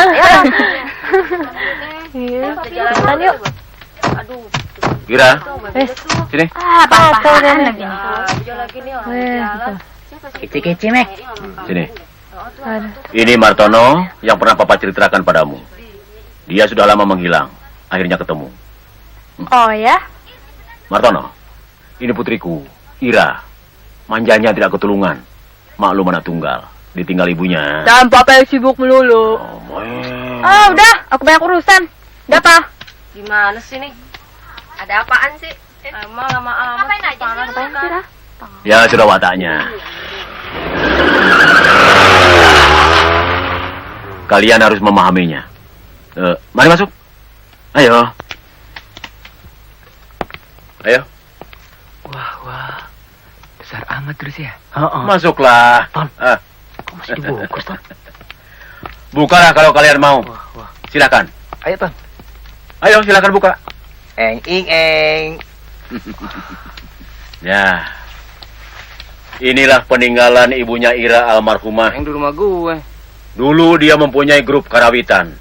Iya, cepetan yuk. Ira, sini. Apaan lagi? Kece-kece, Mek. Sini. Ini Martono yang pernah Papa ceritakan padamu. Dia sudah lama menghilang. Akhirnya ketemu. Oh ya? Martono, ini putriku, Ira. Manjanya tidak ketulungan. Maklum anak tunggal. Ditinggal ibunya. Dan papa yang sibuk melulu. Oh, udah. Aku banyak urusan. Udah, Pa. Gimana sih nih? Ada apaan sih? Emang lama amat. Ngapain aja sih? Ya, sudah wataknya. Kalian harus memahaminya. Mari masuk. Ayo. Ayo. Wah. Besar amat terus ya? Masuklah. Ton. Kok masih dibungkus, Ton? Bukalah kalau kalian mau. Silakan. Ayo, Ton. Ayo, silakan buka. Eng. Ya. Inilah peninggalan ibunya Ira almarhumah. Yang di rumah gue. Dulu dia mempunyai grup karawitan.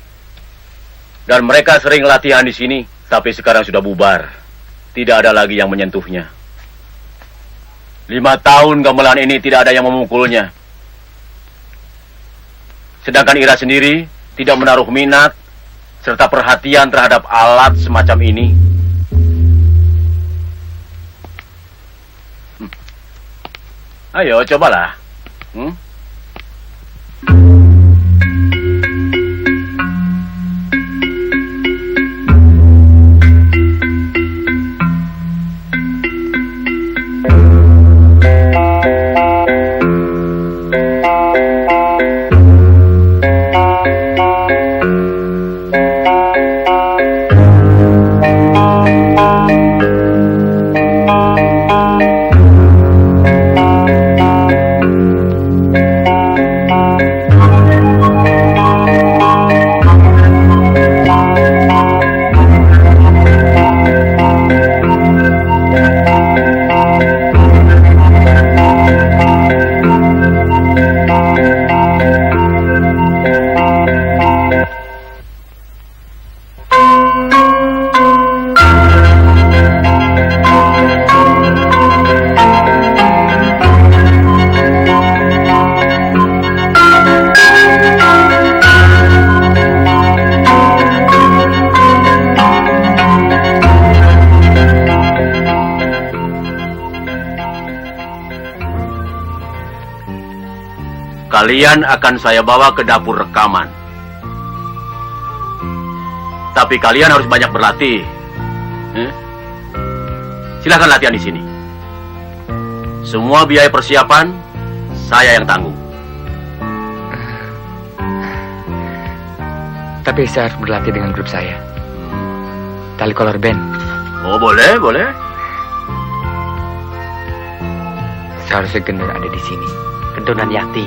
Dan mereka sering latihan di sini, tapi sekarang sudah bubar. Tidak ada lagi yang menyentuhnya. 5 tahun gamelan ini tidak ada yang memukulnya. Sedangkan Ira sendiri tidak menaruh minat serta perhatian terhadap alat semacam ini. Ayo, cobalah. Kalian akan saya bawa ke dapur rekaman. Tapi kalian harus banyak berlatih. Silakan latihan di sini. Semua biaya persiapan saya yang tanggung. Tapi saya harus berlatih dengan grup saya. Tali Kolor Band. Oh, boleh. Seharusnya Gendon ada di sini. Gendon dan Yakti.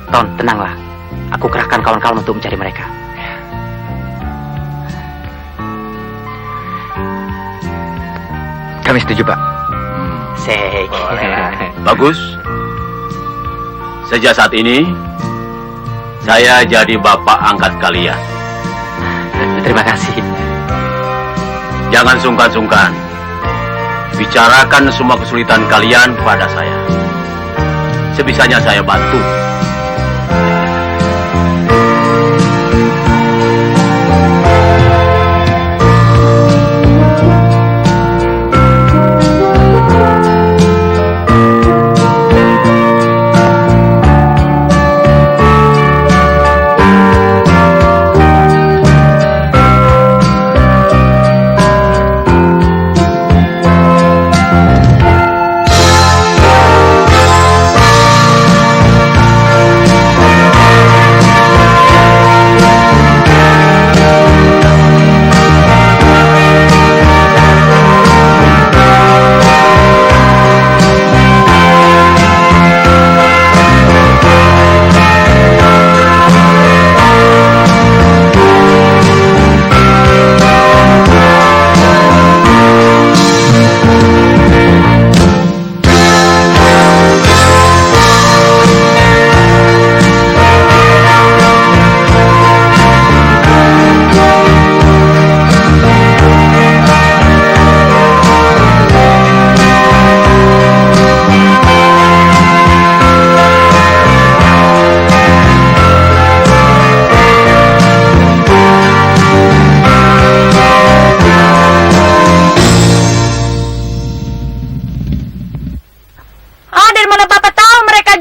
Ton, tenanglah. Aku kerahkan kawan-kawan untuk mencari mereka. Kami setuju, Pak. Sek. Bagus. Sejak saat ini, saya jadi bapak angkat kalian. Terima kasih. Jangan sungkan-sungkan. Bicarakan semua kesulitan kalian pada saya. Sebisanya saya bantu.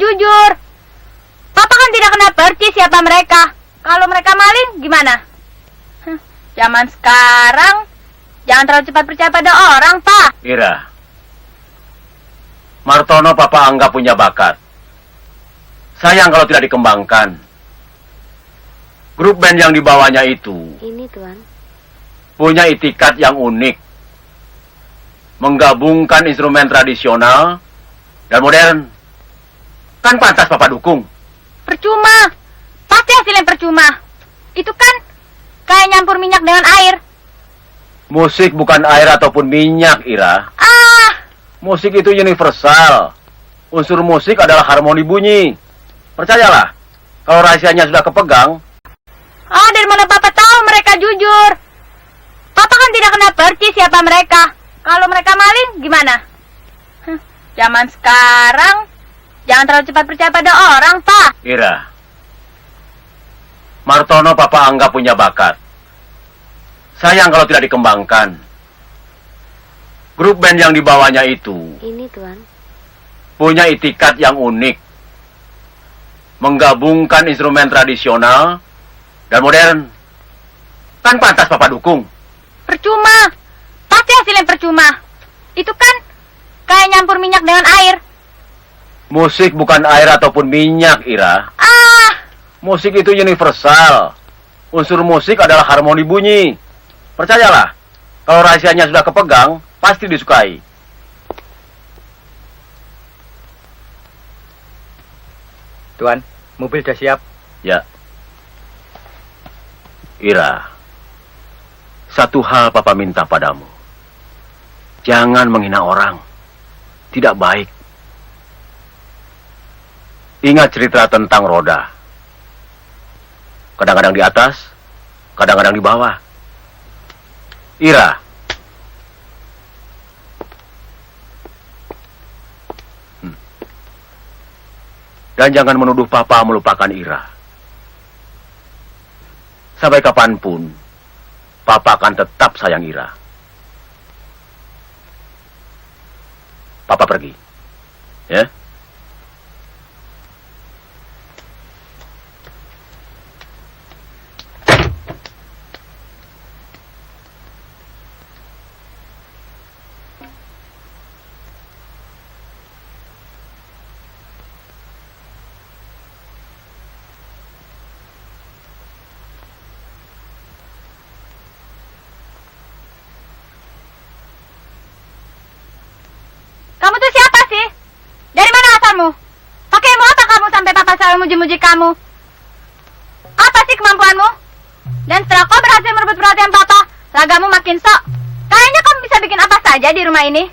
jujur. Papa kan tidak kena percis siapa mereka. Kalau mereka maling, gimana? Zaman sekarang, jangan terlalu cepat percaya pada orang, Pak. Ira, Martono Papa anggap punya bakat. Sayang kalau tidak dikembangkan. Grup band yang dibawanya itu Ini, Tuan. punya itikat yang unik. Menggabungkan instrumen tradisional dan modern. Kan pantas Papa dukung. Percuma. Pasti hasilnya percuma. Itu kan kayak nyampur minyak dengan air. Musik bukan air ataupun minyak, Ira. Ah, Musik itu universal. Unsur musik adalah harmoni bunyi. Percayalah, kalau rahasianya sudah kepegang, dari mana Papa tahu mereka jujur? Papa kan tidak kena percis siapa mereka. Kalau mereka maling, gimana? Zaman sekarang, jangan terlalu cepat percaya pada orang, Pak. Ira, Martono Papa anggap punya bakat. Sayang kalau tidak dikembangkan. Grup band yang dibawanya itu Ini, Tuan. punya itikat yang unik. Menggabungkan instrumen tradisional dan modern. Kan pantas Papa dukung. Percuma. Pasti hasilnya percuma. Itu kan kayak nyampur minyak dengan air. Musik bukan air ataupun minyak, Ira. Ah, Musik itu universal. Unsur musik adalah harmoni bunyi. Percayalah, kalau rahasianya sudah kepegang, pasti disukai. Tuan, mobil sudah siap. Ya. Ira, satu hal Papa minta padamu. Jangan menghina orang. Tidak baik. Ingat cerita tentang roda. Kadang-kadang di atas, kadang-kadang di bawah. Ira. Dan jangan menuduh Papa melupakan Ira. Sampai kapanpun, Papa akan tetap sayang Ira. Papa pergi. Ya? kamu tuh siapa sih? Dari mana asalmu? Pakai ilmu apa kamu sampai Papa selalu muji-muji kamu? Apa sih kemampuanmu? Dan setelah kau berhasil merebut perhatian Papa, lagamu makin sok. Kayaknya kamu bisa bikin apa saja di rumah ini.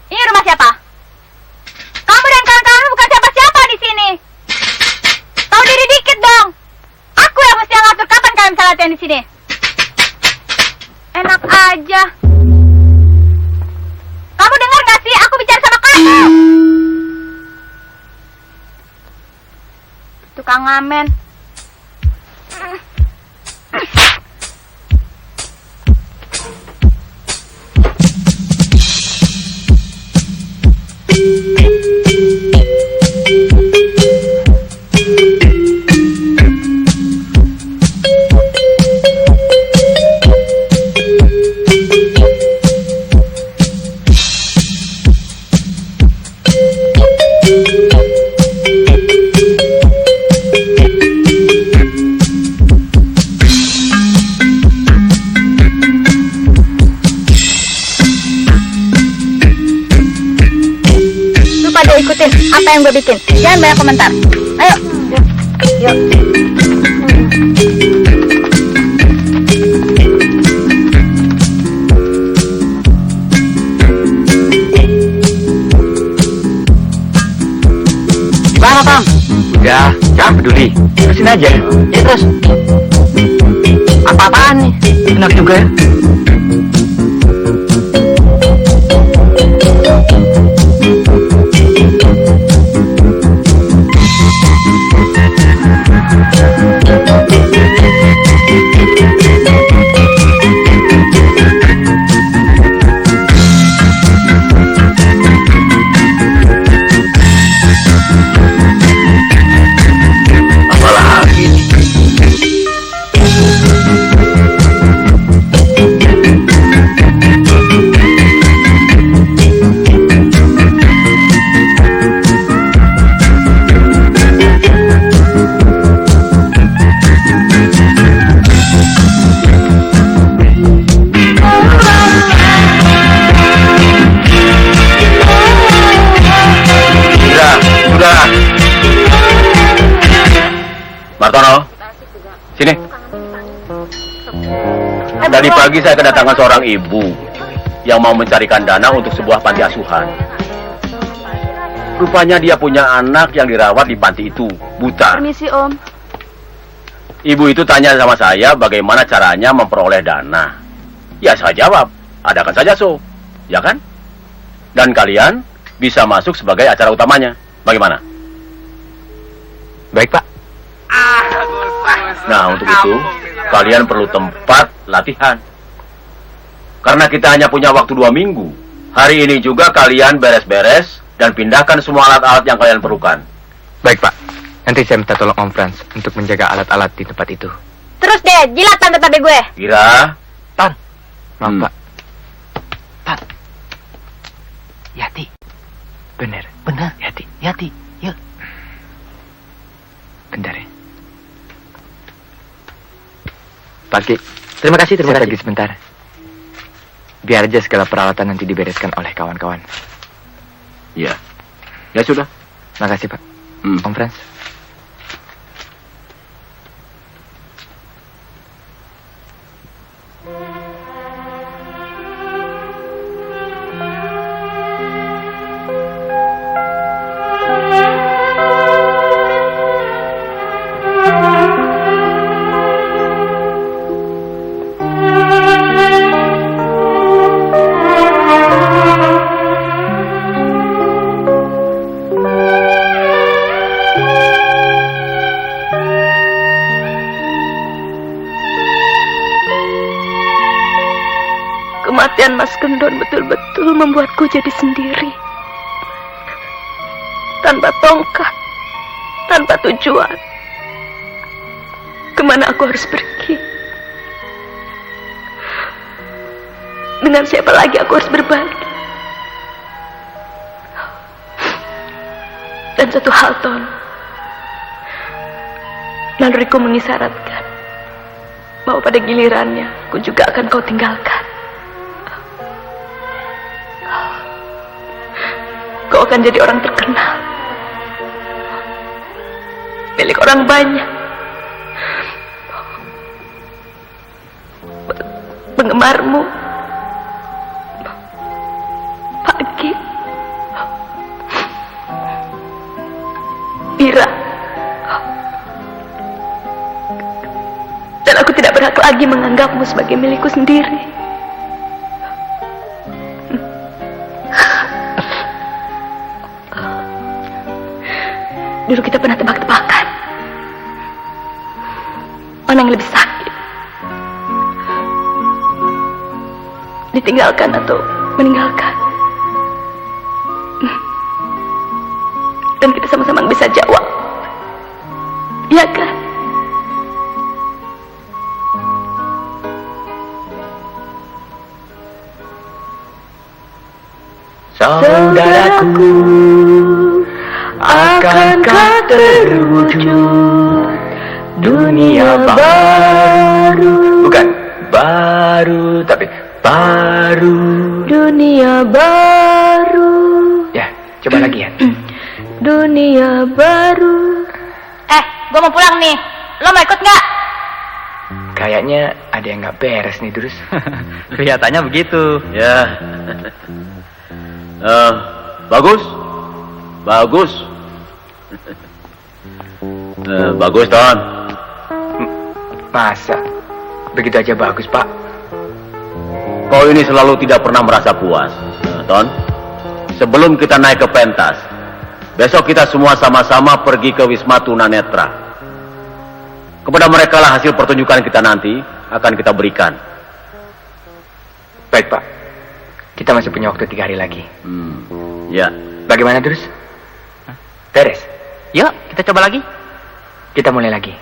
Ini rumah siapa? Kamu dan kawan-kawanmu bukan siapa-siapa di sini. Tahu diri dikit dong. Aku yang mesti ngatur kapan kalian bisa latihan di sini. Enak aja. Kamu dengar gak sih? Aku bicara sama kamu. Tukang ngamen. Ikutin apa yang gue bikin. Jangan banyak komentar. Ayo. Yuk. Gimana, Bang? Udah, jangan peduli. Terusin aja. Ya, terus. Apa-apaan nih? Enak juga ya. Tadi pagi saya kedatangan seorang ibu yang mau mencarikan dana untuk sebuah panti asuhan. Rupanya dia punya anak yang dirawat di panti itu, buta. Permisi, Om. Ibu itu tanya sama saya bagaimana caranya memperoleh dana. Ya saya jawab, adakan saja so, ya kan? Dan kalian bisa masuk sebagai acara utamanya. Bagaimana? Baik, Pak. Nah, untuk itu, kalian perlu tempat latihan. Karena kita hanya punya waktu 2 minggu. Hari ini juga kalian beres-beres dan pindahkan semua alat-alat yang kalian perlukan. Baik, Pak. Nanti saya minta tolong Om Franz untuk menjaga alat-alat di tempat itu. Terus deh, jilat tante tabe gue. Kira, Maaf, Pak. Tan. Yati. Bener. Yati. Yuk. Bentar ya. Pak Ki. Terima kasih. Saya pergi sebentar. Biar aja segala peralatan nanti dibereskan oleh kawan-kawan. ya, ya sudah. Makasih, Pak. Om Franz. Kematian Mas Gendon betul-betul membuatku jadi sendiri. Tanpa tongkat, tanpa tujuan. Kemana aku harus pergi? Dengan siapa lagi aku harus berbagi? Dan satu hal, Ton. Naluriku mengisyaratkan bahwa pada gilirannya aku juga akan kau tinggalkan. Kau akan jadi orang terkenal, milik orang banyak, penggemarmu pagi, Bira, dan aku tidak berhak lagi menganggapmu sebagai milikku sendiri. Dulu kita pernah tebak-tebakan mana yang lebih sakit, ditinggalkan atau meninggalkan. Dan kita sama-sama bisa jawab, iya kan? Saudaraku, akankah terwujud dunia baru? Bukan baru, tapi baru. Dunia baru, Ya, coba lagi ya. dunia baru. Gue mau pulang nih. Lo mau ikut nggak? Kayaknya ada yang nggak beres nih, Durus. Kelihatannya begitu. Ya. Bagus. Bagus, Ton. Masa? Begitu aja bagus, Pak? Kau ini selalu tidak pernah merasa puas, Ton. Sebelum kita naik ke pentas, besok kita semua sama-sama pergi ke Wisma Tunanetra. Kepada mereka lah hasil pertunjukan kita nanti akan kita berikan. Baik, Pak. Kita masih punya waktu 3 hari lagi. Ya. Bagaimana, Durus? Beres? Yuk, kita coba lagi. Kita mulai lagi.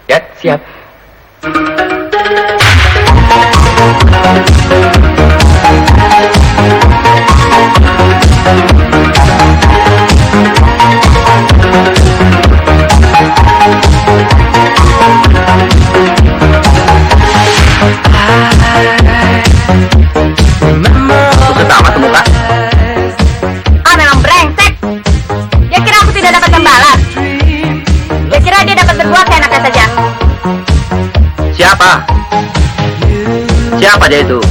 Ya, siap. Kusut amat tuh muka. Memang brengsek. Dia kira aku tidak dapat membalas. Dia kira dia dapat berbuat seenaknya saja. Siapa? Siapa dia itu?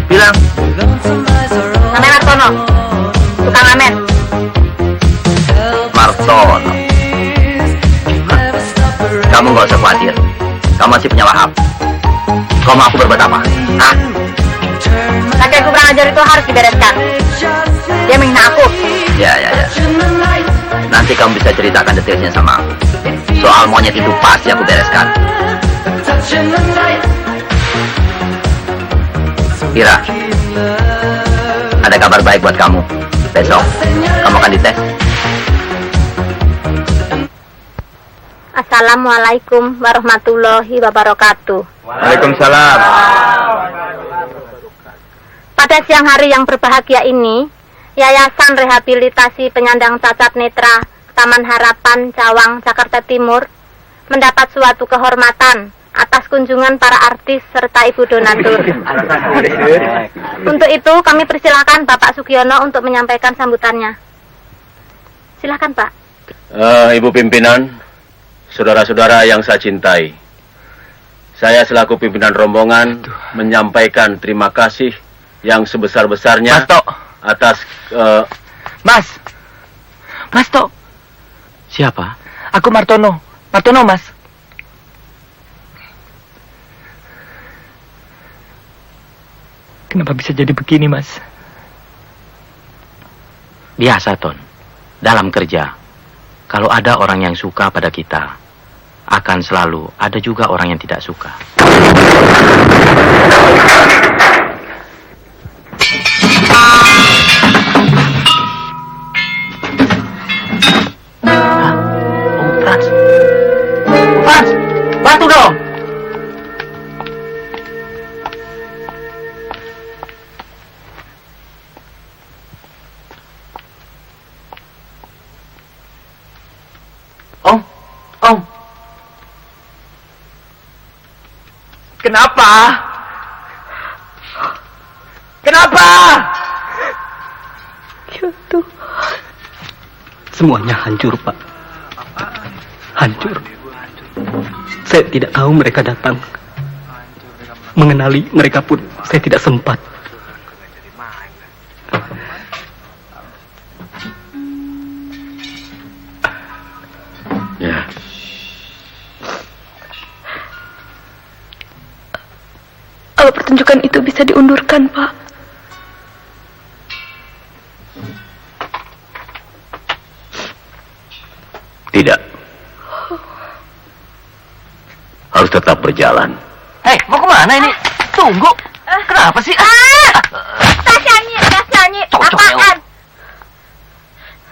Bilang. Namanya Martono. Tukang ngamen. Martono. Kamu nggak usah khawatir. Kamu masih punya Wahab. Kau mau aku berbuat apa? Hah? Laki aku kurang ajar itu harus dibereskan. Dia menghina aku. Ya. Nanti kamu bisa ceritakan detailnya sama aku. Soal monyet itu pasti aku bereskan. Ira, ada kabar baik buat kamu. Besok, kamu akan dites. Assalamualaikum warahmatullahi wabarakatuh. Waalaikumsalam. Pada siang hari yang berbahagia ini, Yayasan Rehabilitasi Penyandang Cacat Netra Taman Harapan Cawang, Jakarta Timur mendapat suatu kehormatan atas kunjungan para artis serta ibu donatur. Untuk itu kami persilahkan Bapak Sugiono untuk menyampaikan sambutannya. Silakan Pak. Ibu pimpinan, saudara-saudara yang saya cintai, saya selaku pimpinan rombongan menyampaikan terima kasih yang sebesar-besarnya atas Mas Tok. Siapa? Aku Martono. Martono, Mas. Kenapa bisa jadi begini, Mas? Biasa, Ton. Dalam kerja, kalau ada orang yang suka pada kita, akan selalu ada juga orang yang tidak suka. Frans, bantu dong. Om. Kenapa? Jatuh. Semuanya hancur, Pak. Hancur. Saya tidak tahu mereka datang. Mengenali mereka pun saya tidak sempat. ya. Apa pertunjukan itu bisa diundurkan, Pak? Tidak. Harus tetap berjalan. Hei, mau kemana ini? Tunggu. Kenapa sih? Tas nyanyi. Apaan?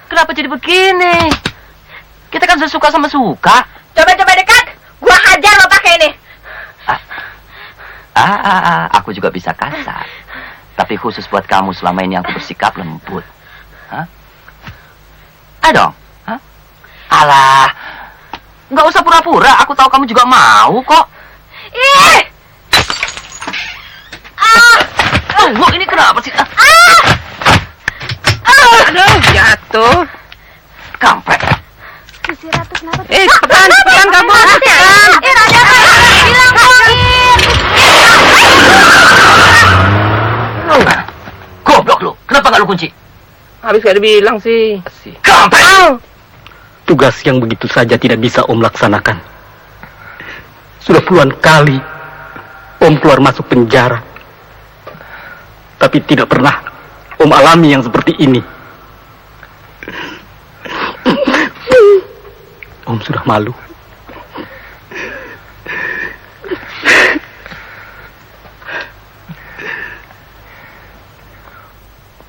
Kenapa jadi begini? Kita kan suka sama suka. Coba dekat. Gua hajar lo pakai ini. Aku juga bisa kasar. Tapi khusus buat kamu selama ini aku bersikap lembut. Hah? Ayo dong. Hah? Alah, nggak usah pura-pura. Aku tahu kamu juga mau kok. Ih! Tunggu, ini kenapa sih? Aduh, jatuh. Kampret. Gusti Ratu kenapa? Cepetan kamu. Raja, bilang Goblok lu. Kenapa nggak lu kunci? Habis gak dibilang sih. Kampret. Tugas yang begitu saja tidak bisa Om laksanakan. Sudah puluhan kali Om keluar masuk penjara. Tapi tidak pernah Om alami yang seperti ini. Om sudah malu.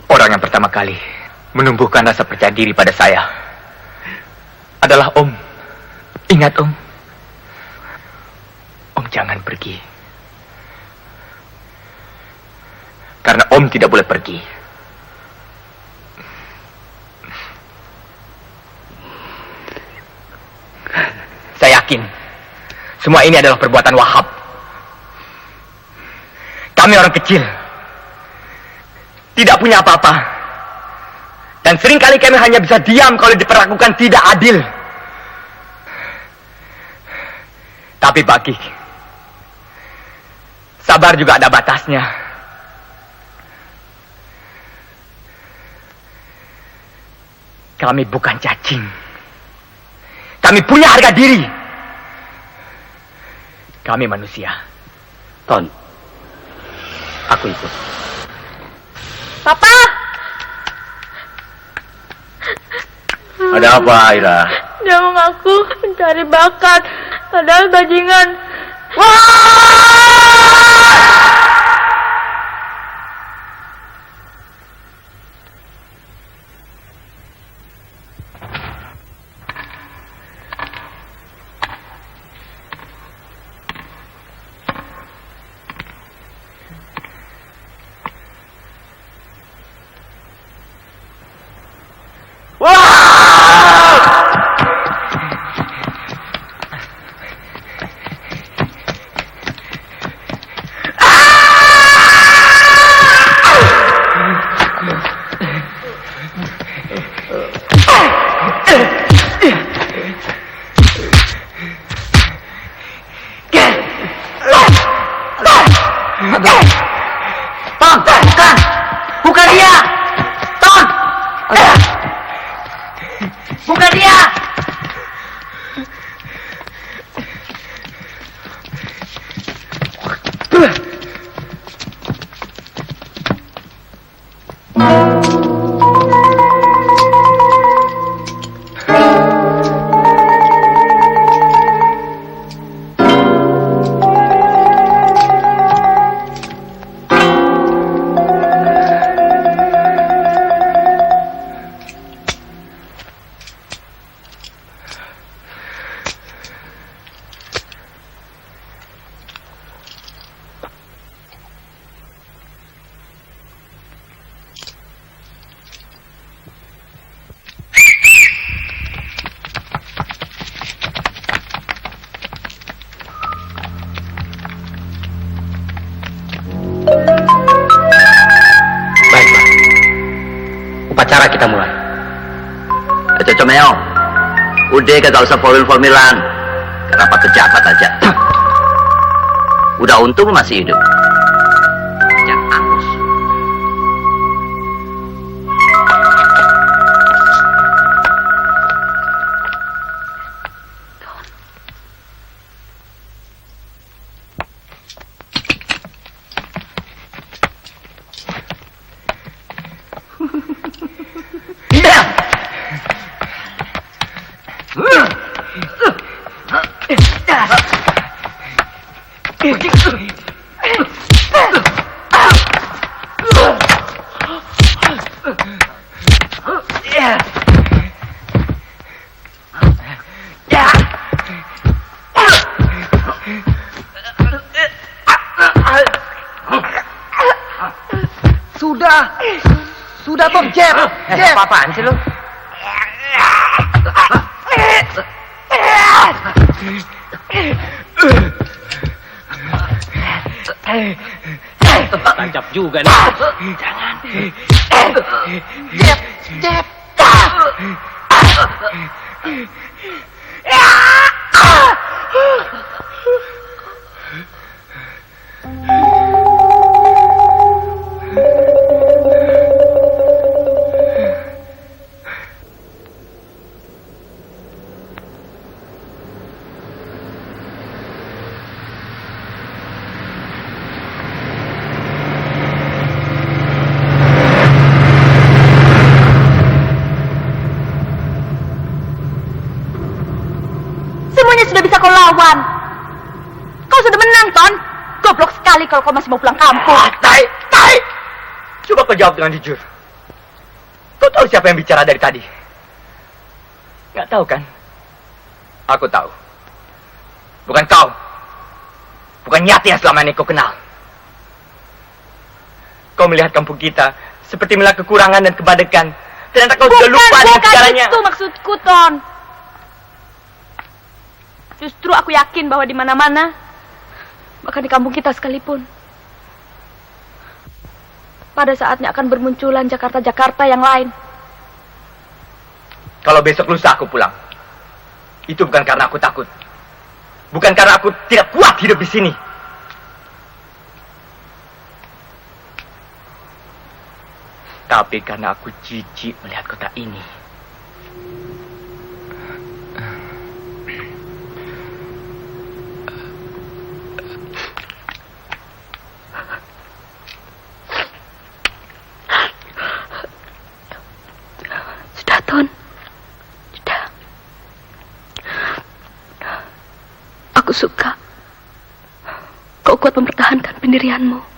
Orang yang pertama kali menumbuhkan rasa percaya diri pada saya adalah Om. Ingat, Om. Om jangan pergi. Karena Om tidak boleh pergi. Saya yakin semua ini adalah perbuatan Wahab. Kami orang kecil, tidak punya apa-apa. Dan seringkali kami hanya bisa diam kalau diperlakukan tidak adil. Tapi bagi Sabar juga ada batasnya. Kami bukan cacing. Kami punya harga diri. Kami manusia. Ton, aku ikut. Papa! Ada apa, Aira? Dia mengaku mencari bakat, padahal bajingan. Bukan dia! Ton! Bukan dia! Baiklah. Upacara kita mulai. Cocok Meo. Udah kagak usah formil-formilan. Kenapa pejabat aja? Udah untung masih hidup. Jangan angus. Sudah Tom, Jeb. Apa-apaan sih lu? Tancap juga nih. Jangan. Jeb. Semuanya sudah bisa kau lawan. Kau sudah menang, Ton. Goblok sekali kalau kau masih mau pulang kampung. Tai. Coba kau jawab dengan jujur. Kau tahu siapa yang bicara dari tadi? Nggak tahu kan? Aku tahu. Bukan kau. Bukan Nyati yang selama ini kau kenal. Kau melihat kampung kita seperti melihat kekurangan dan kebadekan. Ternyata kau sudah lupa dengan segalanya. Bukan itu maksudku, Ton. Justru aku yakin bahwa di mana-mana, bahkan di kampung kita sekalipun, pada saatnya akan bermunculan Jakarta-Jakarta yang lain. Kalau besok lusa aku pulang, itu bukan karena aku takut. Bukan karena aku tidak kuat hidup di sini. tapi karena aku jijik melihat kota ini. Sudah, Ton. Sudah. Aku suka kau kuat mempertahankan pendirianmu.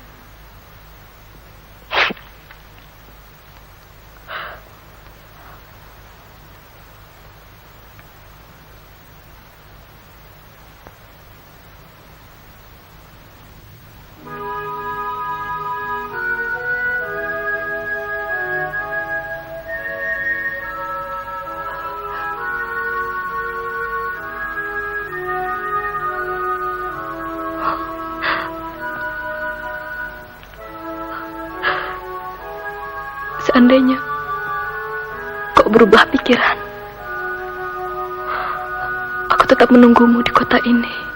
Seandainya kau berubah pikiran, aku tetap menunggumu di kota ini.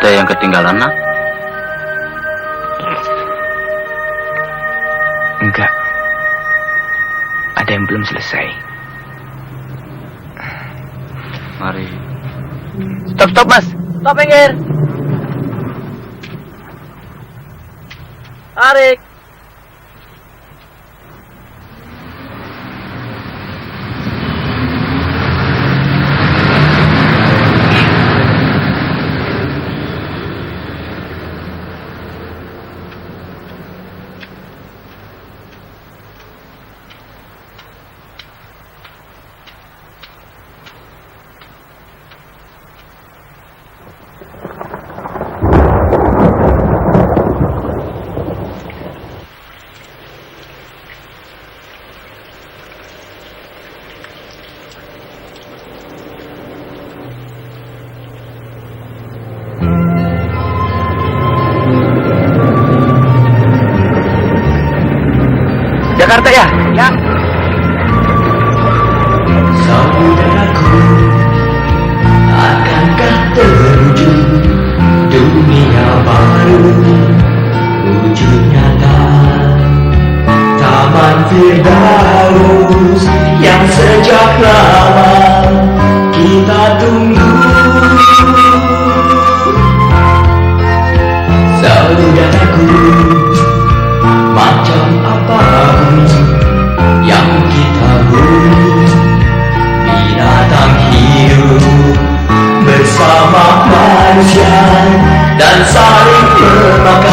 Ada yang ketinggalan, Nak? Enggak. Ada yang belum selesai. Mari. Stop, Mas. Stop, minggir. Tarik. Jakarta ya? Ya. Saudaraku, akankah terwujud dunia baru, wujud nyata Taman Firdaus yang sejak lama kita tunggu. Saudaraku, macam apapun yang kita huni, binatang hidup bersama manusia dan saling memakan.